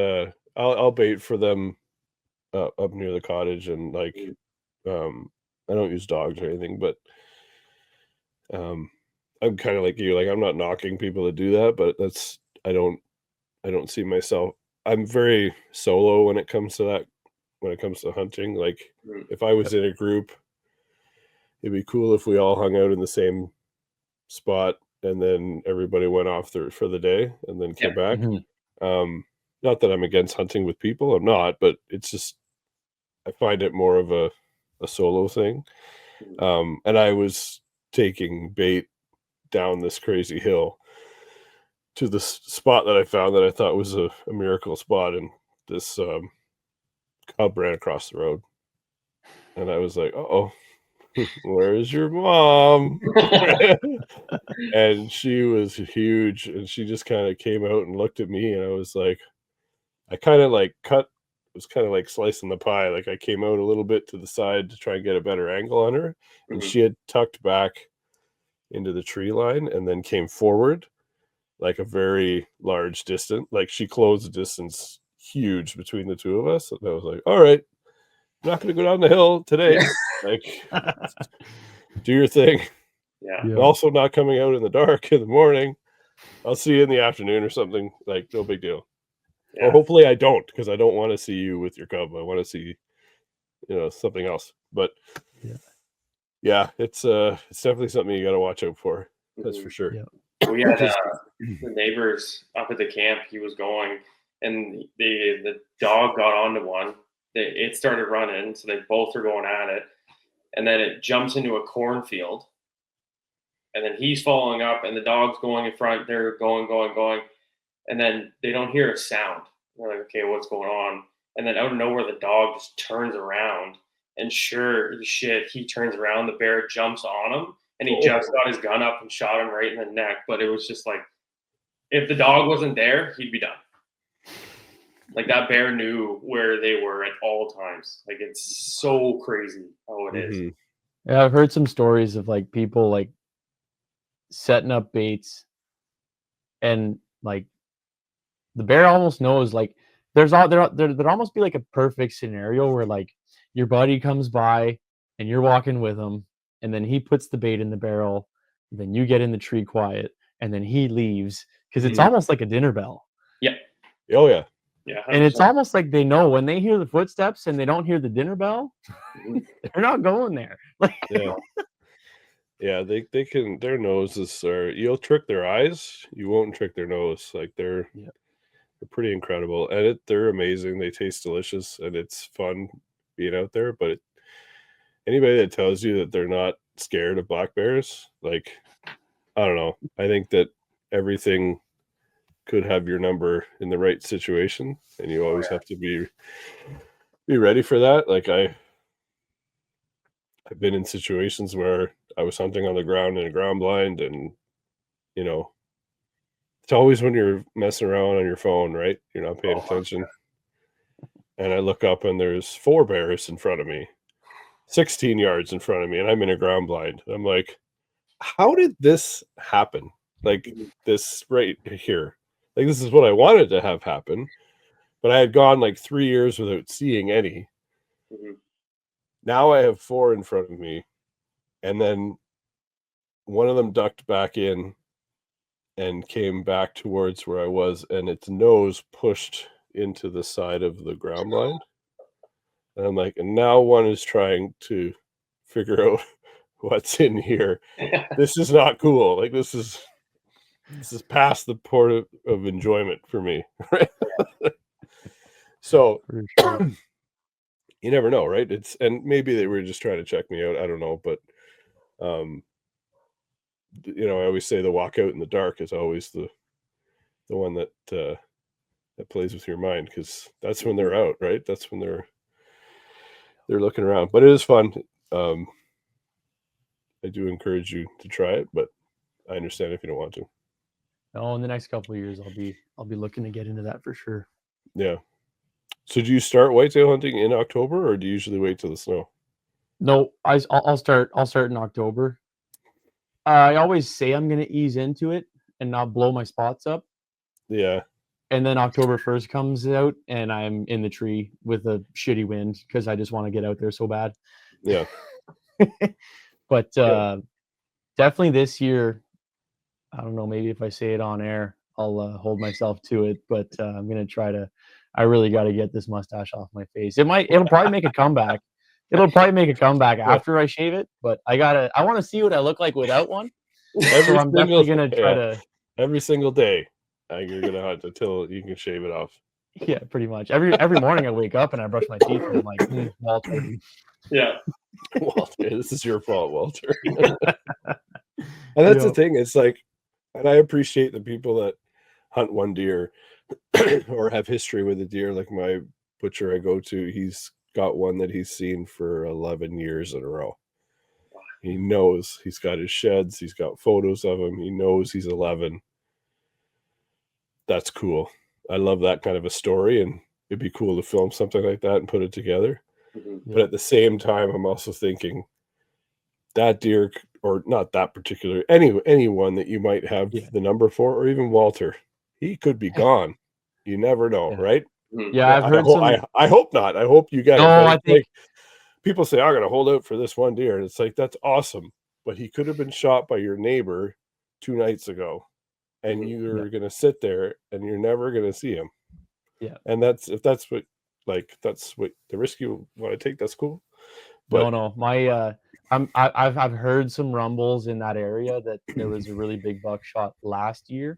I'll bait for them up near the cottage, and like, I don't use dogs or anything, but I'm kind of like you. Like, I'm not knocking people that do that, but I don't see myself. I'm very solo when it comes to that. When it comes to hunting, like if I was in a group, it'd be cool if we all hung out in the same spot and then everybody went off for the day and then came back. Not that I'm against hunting with people, I'm not, but it's just I find it more of a solo thing. And I was taking bait down this crazy hill to the spot that I found that I thought was a miracle spot, and this cub ran across the road, and I was like, "Oh, where's your mom?" And she was huge, and she just kind of came out and looked at me, and I was like, I kind of like it was kind of like slicing the pie. Like I came out a little bit to the side to try and get a better angle on her, and she had tucked back into the tree line and then came forward like a very large distance. Like she closed the distance huge between the two of us, and I was like, all right, I'm not going to go down the hill today. Like, do your thing. Yeah. Also not coming out in the dark in the morning. I'll see you in the afternoon or something. Like, no big deal. Yeah. Or hopefully I don't, because I don't want to see you with your cub. I want to see, something else. But yeah, it's definitely something you got to watch out for. That's for sure. Yeah. We had the neighbors up at the camp. He was going, and the dog got onto one. It started running, so they both are going at it, and then it jumps into a cornfield, and then he's following up, and the dog's going in front. They're going, and then they don't hear a sound. They're like, okay, what's going on? And then out of nowhere, the dog just turns around, and sure as shit, he turns around. The bear jumps on him, and he just got his gun up and shot him right in the neck. But it was just like, if the dog wasn't there, he'd be done. Like that bear knew where they were at all times. Like it's so crazy how it is. Yeah, I've heard some stories of like people like setting up baits, and like the bear almost knows. Like there'd almost be like a perfect scenario where like your buddy comes by and you're walking with him, and then he puts the bait in the barrel, and then you get in the tree quiet, and then he leaves, because it's almost like a dinner bell. Yeah. Oh yeah. Yeah, 100%. And it's almost like they know when they hear the footsteps and they don't hear the dinner bell, they're not going there. Yeah, they can. Their noses are. You'll trick their eyes. You won't trick their nose. Like they're pretty incredible, and they're amazing. They taste delicious, and it's fun being out there. But anybody that tells you that they're not scared of black bears, like I don't know. I think that everything could have your number in the right situation, and you always have to be ready for that. Like I've been in situations where I was hunting on the ground in a ground blind, and it's always when you're messing around on your phone, right? You're not paying attention. And I look up and there's 4 bears in front of me, 16 yards in front of me, and I'm in a ground blind. I'm like, how did this happen? Like this right here. Like this is what I wanted to have happen, but I had gone like 3 years without seeing any. Now I have 4 in front of me, and then one of them ducked back in and came back towards where I was, and its nose pushed into the side of the ground blind. And I'm like, and now one is trying to figure out what's in here. This is not cool. Like this is past the port of enjoyment for me. Right. So For sure. you never know, right? And maybe they were just trying to check me out. I don't know, but I always say the walk out in the dark is always the one that plays with your mind, because that's when they're out, right? That's when they're looking around. But it is fun. I do encourage you to try it, but I understand if you don't want to. No, in the next couple of years, I'll be looking to get into that for sure. Yeah. So do you start whitetail hunting in October, or do you usually wait till the snow? No, I'll start in October. I always say I'm going to ease into it and not blow my spots up. Yeah. And then October 1st comes out and I'm in the tree with a shitty wind because I just want to get out there so bad. Yeah. But definitely this year, I don't know, maybe if I say it on air, I'll hold myself to it. But I'm going to try to, I really got to get this mustache off my face. It'll probably make a comeback. It'll probably make a comeback after I shave it, but I want to see what I look like without one. So I'm definitely going to try to. Every single day, you're going to hunt until you can shave it off. Yeah, pretty much. Every morning I wake up and I brush my teeth and I'm like, Walter. Yeah. Walter, this is your fault, Walter. And that's the thing. It's like, and I appreciate the people that hunt one deer or have history with a deer. Like my butcher I go to, he's got one that he's seen for 11 years in a row. He knows, he's got his sheds, he's got photos of him, he knows he's 11. That's cool. I love that kind of a story, and it'd be cool to film something like that and put it together. Mm-hmm. But at the same time, I'm also thinking that deer, or not that particular, anyone that you might have the number for, or even Walter, he could be gone. You never know, right? Yeah, I've heard I hope not. I hope you guys. No, I think like, people say, I'm going to hold out for this one deer. And it's like, that's awesome. But he could have been shot by your neighbor 2 nights ago. And you're going to sit there and you're never going to see him. Yeah. And that's what the risk you want to take. That's cool. But no, I've heard some rumbles in that area that there was a really big buck shot last year.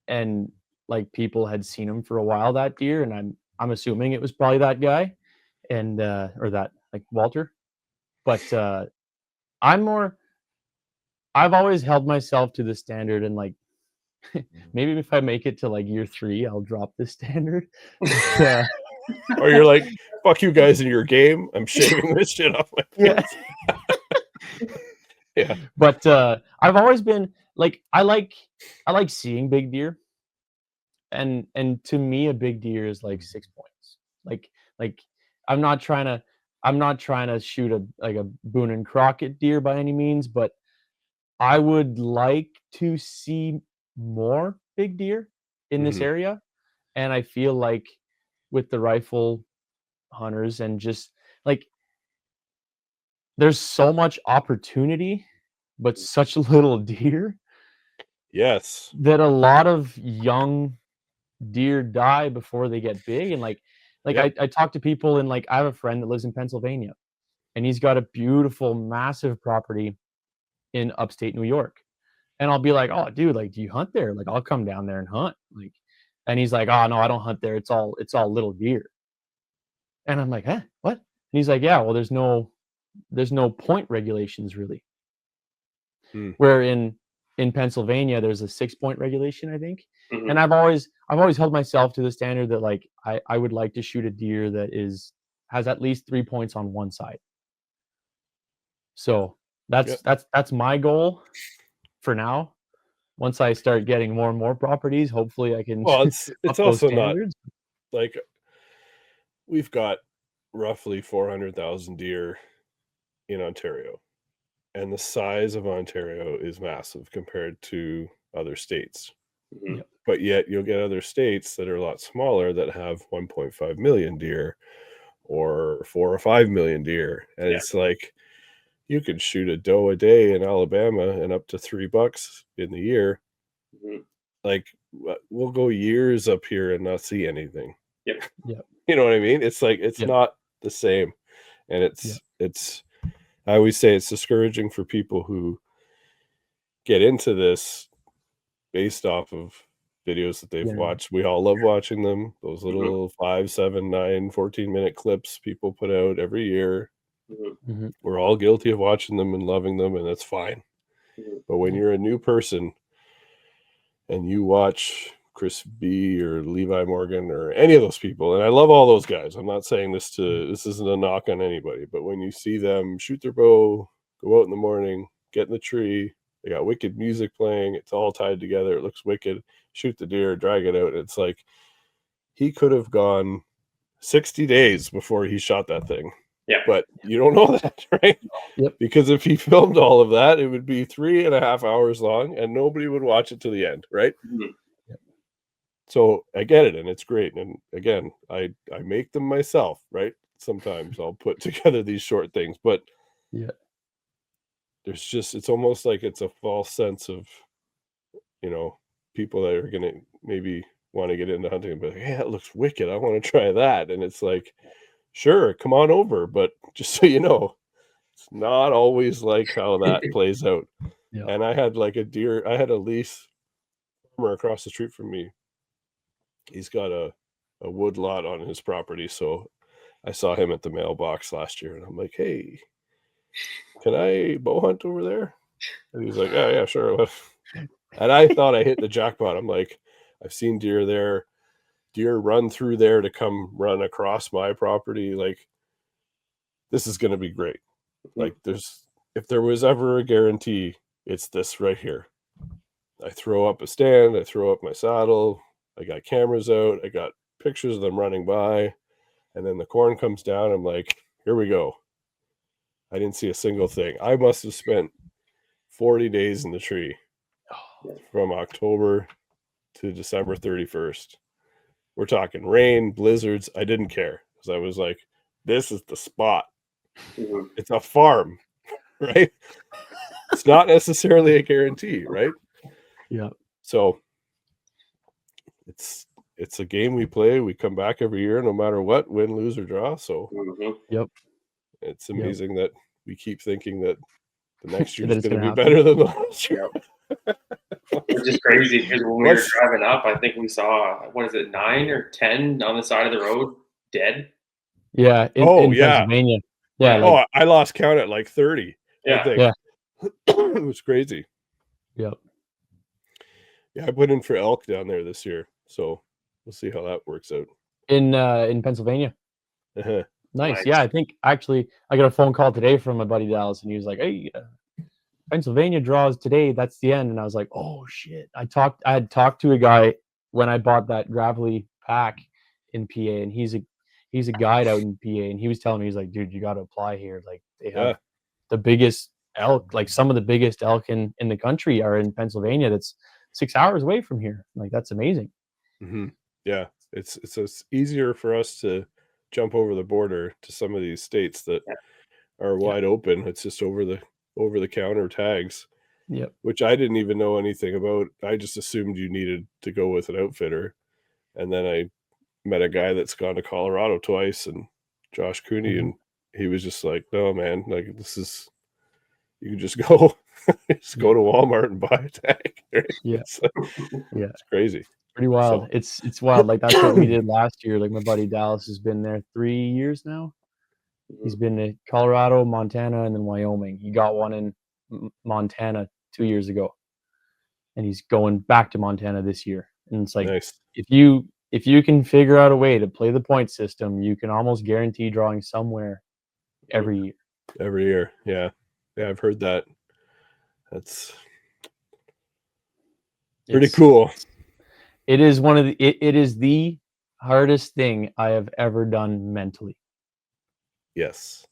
And like people had seen him for a while, that deer. And I'm assuming it was probably that guy. And or that like Walter, but I've always held myself to the standard, and like maybe if I make it to like year 3, I'll drop this standard. Or you're like, fuck you guys in your game, I'm shaving this shit off my face. Yeah. But I've always been like, I like seeing big deer, and to me a big deer is like 6 points. Like I'm not trying to shoot a Boone and Crockett deer by any means, but I would like to see more big deer in this area. And I feel like with the rifle hunters and just like there's so much opportunity, but such little deer. Yes. That a lot of young deer die before they get big. And like I talk to people, and like I have a friend that lives in Pennsylvania, and he's got a beautiful, massive property in upstate New York. And I'll be like, oh, dude, like, do you hunt there? Like, I'll come down there and hunt. Like, and he's like, oh no, I don't hunt there. It's all little deer. And I'm like, huh, what? And he's like, yeah, well, there's no point regulations really. Where in Pennsylvania, there's a 6-point regulation, I think. And I've always held myself to the standard that like I would like to shoot a deer that has at least 3 points on one side. So that's my goal for now. Once I start getting more and more properties, hopefully I can. Well, it's also not like we've got roughly 400,000 deer in Ontario, and the size of Ontario is massive compared to other states. But yet you'll get other states that are a lot smaller that have 1.5 million deer or 4 or 5 million deer. And it's like, you could shoot a doe a day in Alabama and up to $3 in the year. Like we'll go years up here and not see anything. Yep. You know what I mean? It's like it's not the same, and it's. I always say it's discouraging for people who get into this based off of videos that they've watched. We all love watching them. Those little 5, 7, 9, 14-minute clips people put out every year. We're all guilty of watching them and loving them, and that's fine. But when you're a new person and you watch Chris B or Levi Morgan or any of those people, and I love all those guys. I'm not saying this isn't a knock on anybody, but when you see them shoot their bow, go out in the morning, get in the tree, they got wicked music playing, it's all tied together, it looks wicked, shoot the deer, drag it out. It's like he could have gone 60 days before he shot that thing. Yeah. But you don't know that, right? Because if he filmed all of that, it would be 3.5 hours long and nobody would watch it to the end, right? So I get it, and it's great. And again, I make them myself, right? Sometimes I'll put together these short things, but there's just, it's almost like it's a false sense of, people that are going to maybe want to get into hunting and be like, yeah, it looks wicked, I want to try that. And it's like, sure, come on over, but just so you know, it's not always like how that plays out. And I had like I had a lease farmer across the street from me. He's got a wood lot on his property, so I saw him at the mailbox last year, and I'm like, hey, can I bow hunt over there? And he's like, yeah, sure. And I thought I hit the jackpot. I'm like, I've seen deer there. Deer run through there to come run across my property. Like, this is going to be great. Like, if there was ever a guarantee, it's this right here. I throw up a stand, I throw up my saddle, I got cameras out, I got pictures of them running by, and then the corn comes down. I'm like, here we go. I didn't see a single thing. I must have spent 40 days in the tree from October to December 31st. We're talking rain, blizzards. I didn't care because I was like, this is the spot. It's a farm, right? It's not necessarily a guarantee, right? Yeah. So it's a game we play. We come back every year, no matter what, win, lose, or draw. So it's amazing that we keep thinking that the next year is going to be better than the last year. Which is crazy because when we were driving up, I think we saw, 9 or 10 on the side of the road dead. Yeah. In Pennsylvania. Yeah. I lost count at like 30. I think. Yeah. It was crazy. Yep. Yeah, I put in for elk down there this year, so we'll see how that works out. In Pennsylvania. Nice. Yeah, I think actually I got a phone call today from my buddy Dallas, and he was like, "Hey, Pennsylvania draws today. That's the end." And I was like, "Oh shit!" I had talked to a guy when I bought that gravelly pack in PA, and he's a guide out in PA, and he was telling me, he's like, "Dude, you got to apply here. Like they have the biggest elk, like some of the biggest elk in the country are in Pennsylvania. That's 6 hours away from here. Like that's amazing." Yeah, it's easier for us to jump over the border to some of these states that are wide open. It's just over the counter tags, which I didn't even know anything about. I just assumed you needed to go with an outfitter, and then I met a guy that's gone to Colorado twice, and Josh Cooney, and he was just like, "No, man, like this is, you can just go go to Walmart and buy a tag." Right? It's crazy. Pretty wild. So. It's wild. Like that's what we did last year. Like my buddy Dallas has been there 3 years now. He's been to Colorado, Montana, and then Wyoming. He got one in Montana 2 years ago, and he's going back to Montana this year. And it's like, if you can figure out a way to play the point system, you can almost guarantee drawing somewhere every year. Every year, yeah, I've heard that. That's pretty cool. It is it is the hardest thing I have ever done mentally. Yes.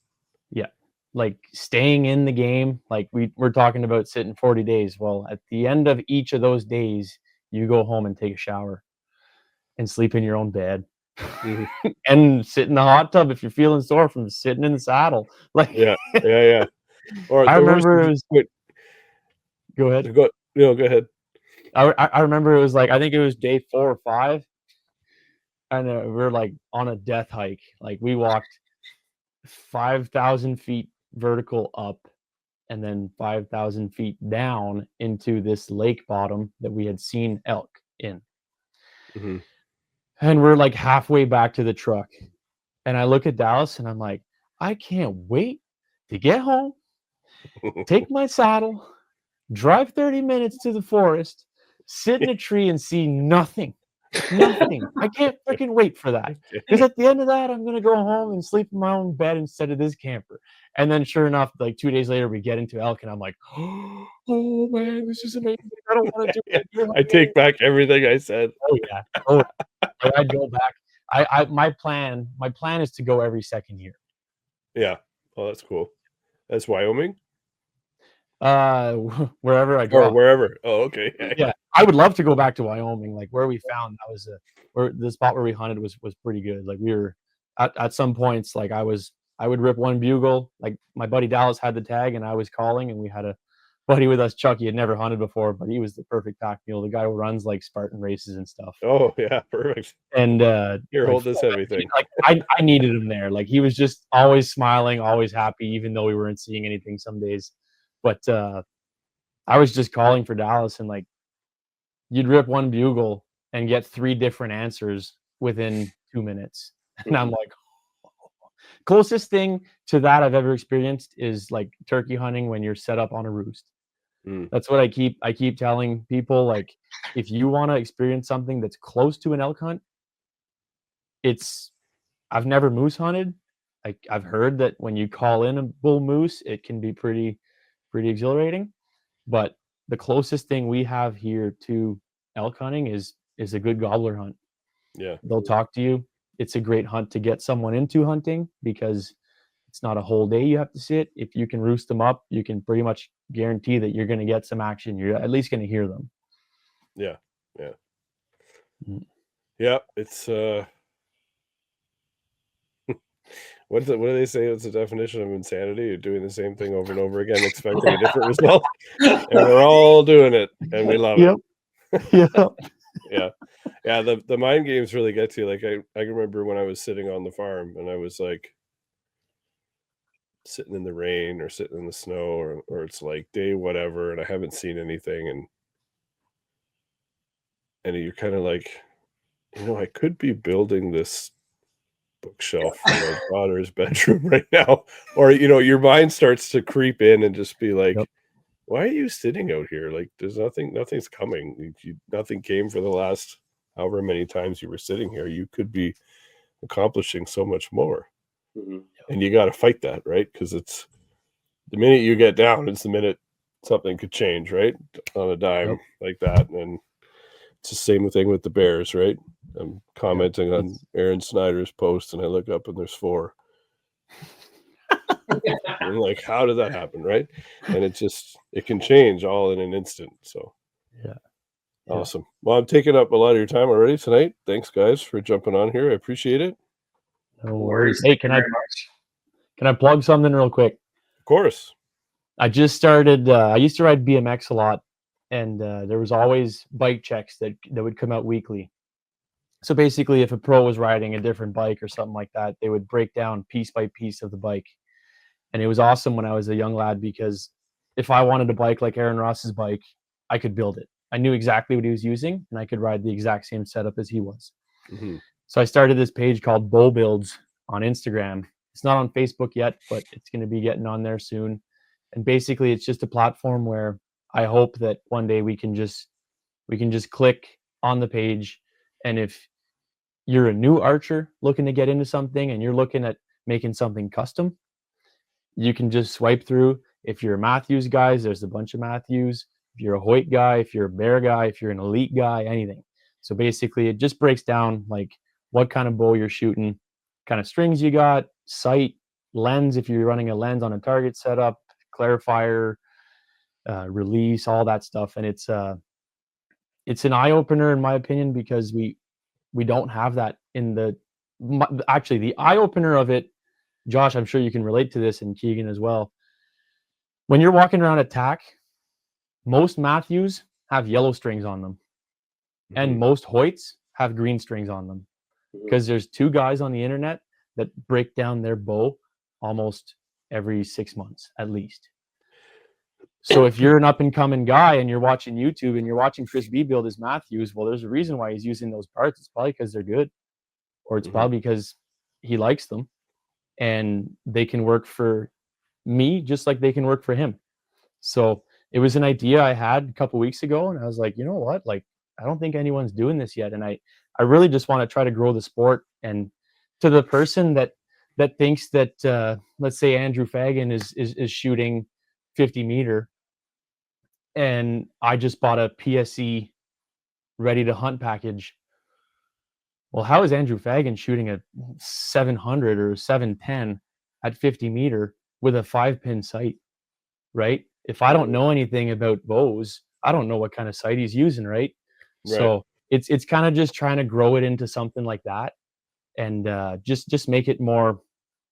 Yeah. Like staying in the game, like we're talking about sitting 40 days. Well, at the end of each of those days, you go home and take a shower and sleep in your own bed and sit in the hot tub if you're feeling sore from sitting in the saddle. Like yeah. Or I remember it was. Go ahead. Go ahead. I remember it was like, I think it was day 4 or 5. and we're like on a death hike. Like we walked 5,000 feet vertical up and then 5,000 feet down into this lake bottom that we had seen elk in. Mm-hmm. And we're like halfway back to the truck. And I look at Dallas and I'm like, I can't wait to get home, take my saddle, drive 30 minutes to the forest, sit in a tree and see nothing. Nothing. I can't freaking wait for that. Because at the end of that, I'm going to go home and sleep in my own bed instead of this camper. And then sure enough, like 2 days later, we get into elk and I'm like, oh man, this is amazing. I don't want to do it. I take back everything I said. Oh yeah. Oh, I'd go back. My plan is to go every second year. Yeah. Oh, that's cool. That's Wyoming? Wherever I go. Or wherever. Oh, okay. Yeah. I would love to go back to Wyoming. Like where we found that was where the spot where we hunted was pretty good. Like we were at some points, like I would rip one bugle. Like my buddy Dallas had the tag and I was calling, and we had a buddy with us, Chuck. He had never hunted before, but he was the perfect pack mule. The guy who runs like Spartan races and stuff. Oh yeah, perfect. And here, like, hold this heavy thing. Like I needed him there. Like he was just always smiling, always happy, even though we weren't seeing anything some days. But I was just calling for Dallas, and like you'd rip one bugle and get 3 different answers within 2 minutes. And I'm like, closest thing to that I've ever experienced is like turkey hunting when you're set up on a roost. That's what I keep telling people. Like, if you want to experience something that's close to an elk hunt, I've never moose hunted. I've heard that when you call in a bull moose, it can be pretty exhilarating. But the closest thing we have here to elk hunting is a good gobbler hunt. Yeah. They'll talk to you. It's a great hunt to get someone into hunting because it's not a whole day you have to sit. If you can roost them up, you can pretty much guarantee that you're going to get some action. You're at least going to hear them. Yeah. Yeah. Mm. Yeah. It's what do they say? It's the definition of insanity. You're doing the same thing over and over again, expecting a different result. And we're all doing it, and we love it. Yeah. Yeah. The mind games really get to you. Like I remember when I was sitting on the farm and I was like sitting in the rain or sitting in the snow or it's like day whatever, and I haven't seen anything, and you're kind of like, I could be building this bookshelf in my daughter's bedroom right now. Or your mind starts to creep in and just be like, why are you sitting out here? Like there's nothing's coming. Nothing came for the last however many times you were sitting here. You could be accomplishing so much more. Mm-hmm. And you got to fight that, right? Because it's the minute you get down, it's the minute something could change, right? On a dime like that. And it's the same thing with the bears, right? I'm commenting on Aaron Snyder's post and I look up and there's 4. I'm like, how did that happen, right? And it can change all in an instant. So awesome. Well, I'm taking up a lot of your time already tonight. Thanks guys for jumping on here. I appreciate it. No worries. Hey, can I plug something real quick? Of course. I just started I used to ride BMX a lot, and there was always bike checks that would come out weekly. So basically, if a pro was riding a different bike or something like that, they would break down piece by piece of the bike. And it was awesome when I was a young lad, because if I wanted a bike like Aaron Ross's bike, I could build it. I knew exactly what he was using, and I could ride the exact same setup as he was. Mm-hmm. So I started this page called Bow Builds on Instagram. It's not on Facebook yet, but it's going to be getting on there soon. And basically, it's just a platform where I hope that one day we can just click on the page, and if you're a new archer looking to get into something and you're looking at making something custom, you can just swipe through. If you're a Matthews guy, there's a bunch of Matthews. If you're a Hoyt guy, if you're a Bear guy, if you're an Elite guy, anything. So basically, it just breaks down like what kind of bow you're shooting, kind of strings you got, sight, lens, if you're running a lens on a target setup, clarifier, release, all that stuff. And it's an eye-opener in my opinion, because we don't have that in the eye-opener of it. Josh, I'm sure you can relate to this, and Keegan as well. When you're walking around at TAC, most Matthews have yellow strings on them, and most Hoyts have green strings on them. because there's 2 guys on the internet that break down their bow almost every 6 months at least. So if you're an up and coming guy and you're watching YouTube and you're watching Chris B build his Matthews, well, there's a reason why he's using those parts. It's probably because they're good, or it's probably because he likes them, and they can work for me just like they can work for him. So it was an idea I had a couple weeks ago, and I was like, you know what? Like, I don't think anyone's doing this yet, and I really just want to try to grow the sport. And to the person that thinks that let's say Andrew Fagan is shooting 50 meter, and I just bought a PSE ready to hunt package. Well, how is Andrew Fagan shooting a 700 or 710 at 50 meter with a 5-pin sight, right? If I don't know anything about bows, I don't know what kind of sight he's using, right? So it's kind of just trying to grow it into something like that, and just make it more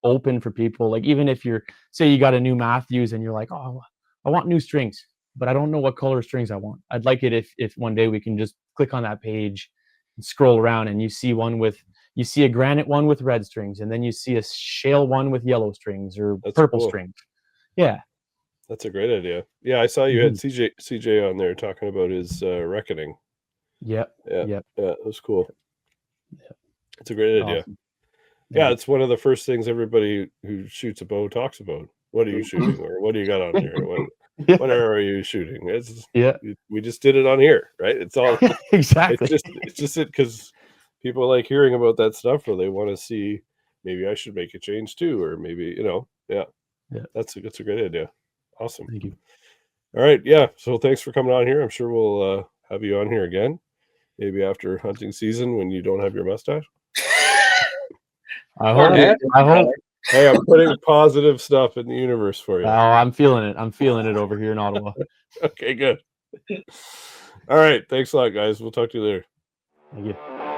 open for people. Like, even if you're, say you got a new Matthews and you're like, oh, I want new strings, but I don't know what color strings I want. I'd like it if one day we can just click on that page and scroll around, and you see a granite one with red strings, and then you see a shale one with yellow strings or purple strings. Yeah. That's a great idea. Yeah, I saw you had CJ on there talking about his reckoning. Yeah, that was cool. Yeah. It's a great idea. Awesome. Yeah, it's one of the first things everybody who shoots a bow talks about. What are you shooting, or what do you got on here? What arrow are you shooting? We just did it on here, right? It's all exactly. It's just it because people like hearing about that stuff, or they want to see maybe I should make a change too, or maybe that's a great idea. Awesome. Thank you. All right, yeah. So thanks for coming on here. I'm sure we'll have you on here again, maybe after hunting season when you don't have your mustache. I hope. Hey, I'm putting positive stuff in the universe for you. Oh, I'm feeling it. I'm feeling it over here in Ottawa. Okay, good. All right. Thanks a lot, guys. We'll talk to you later. Thank you.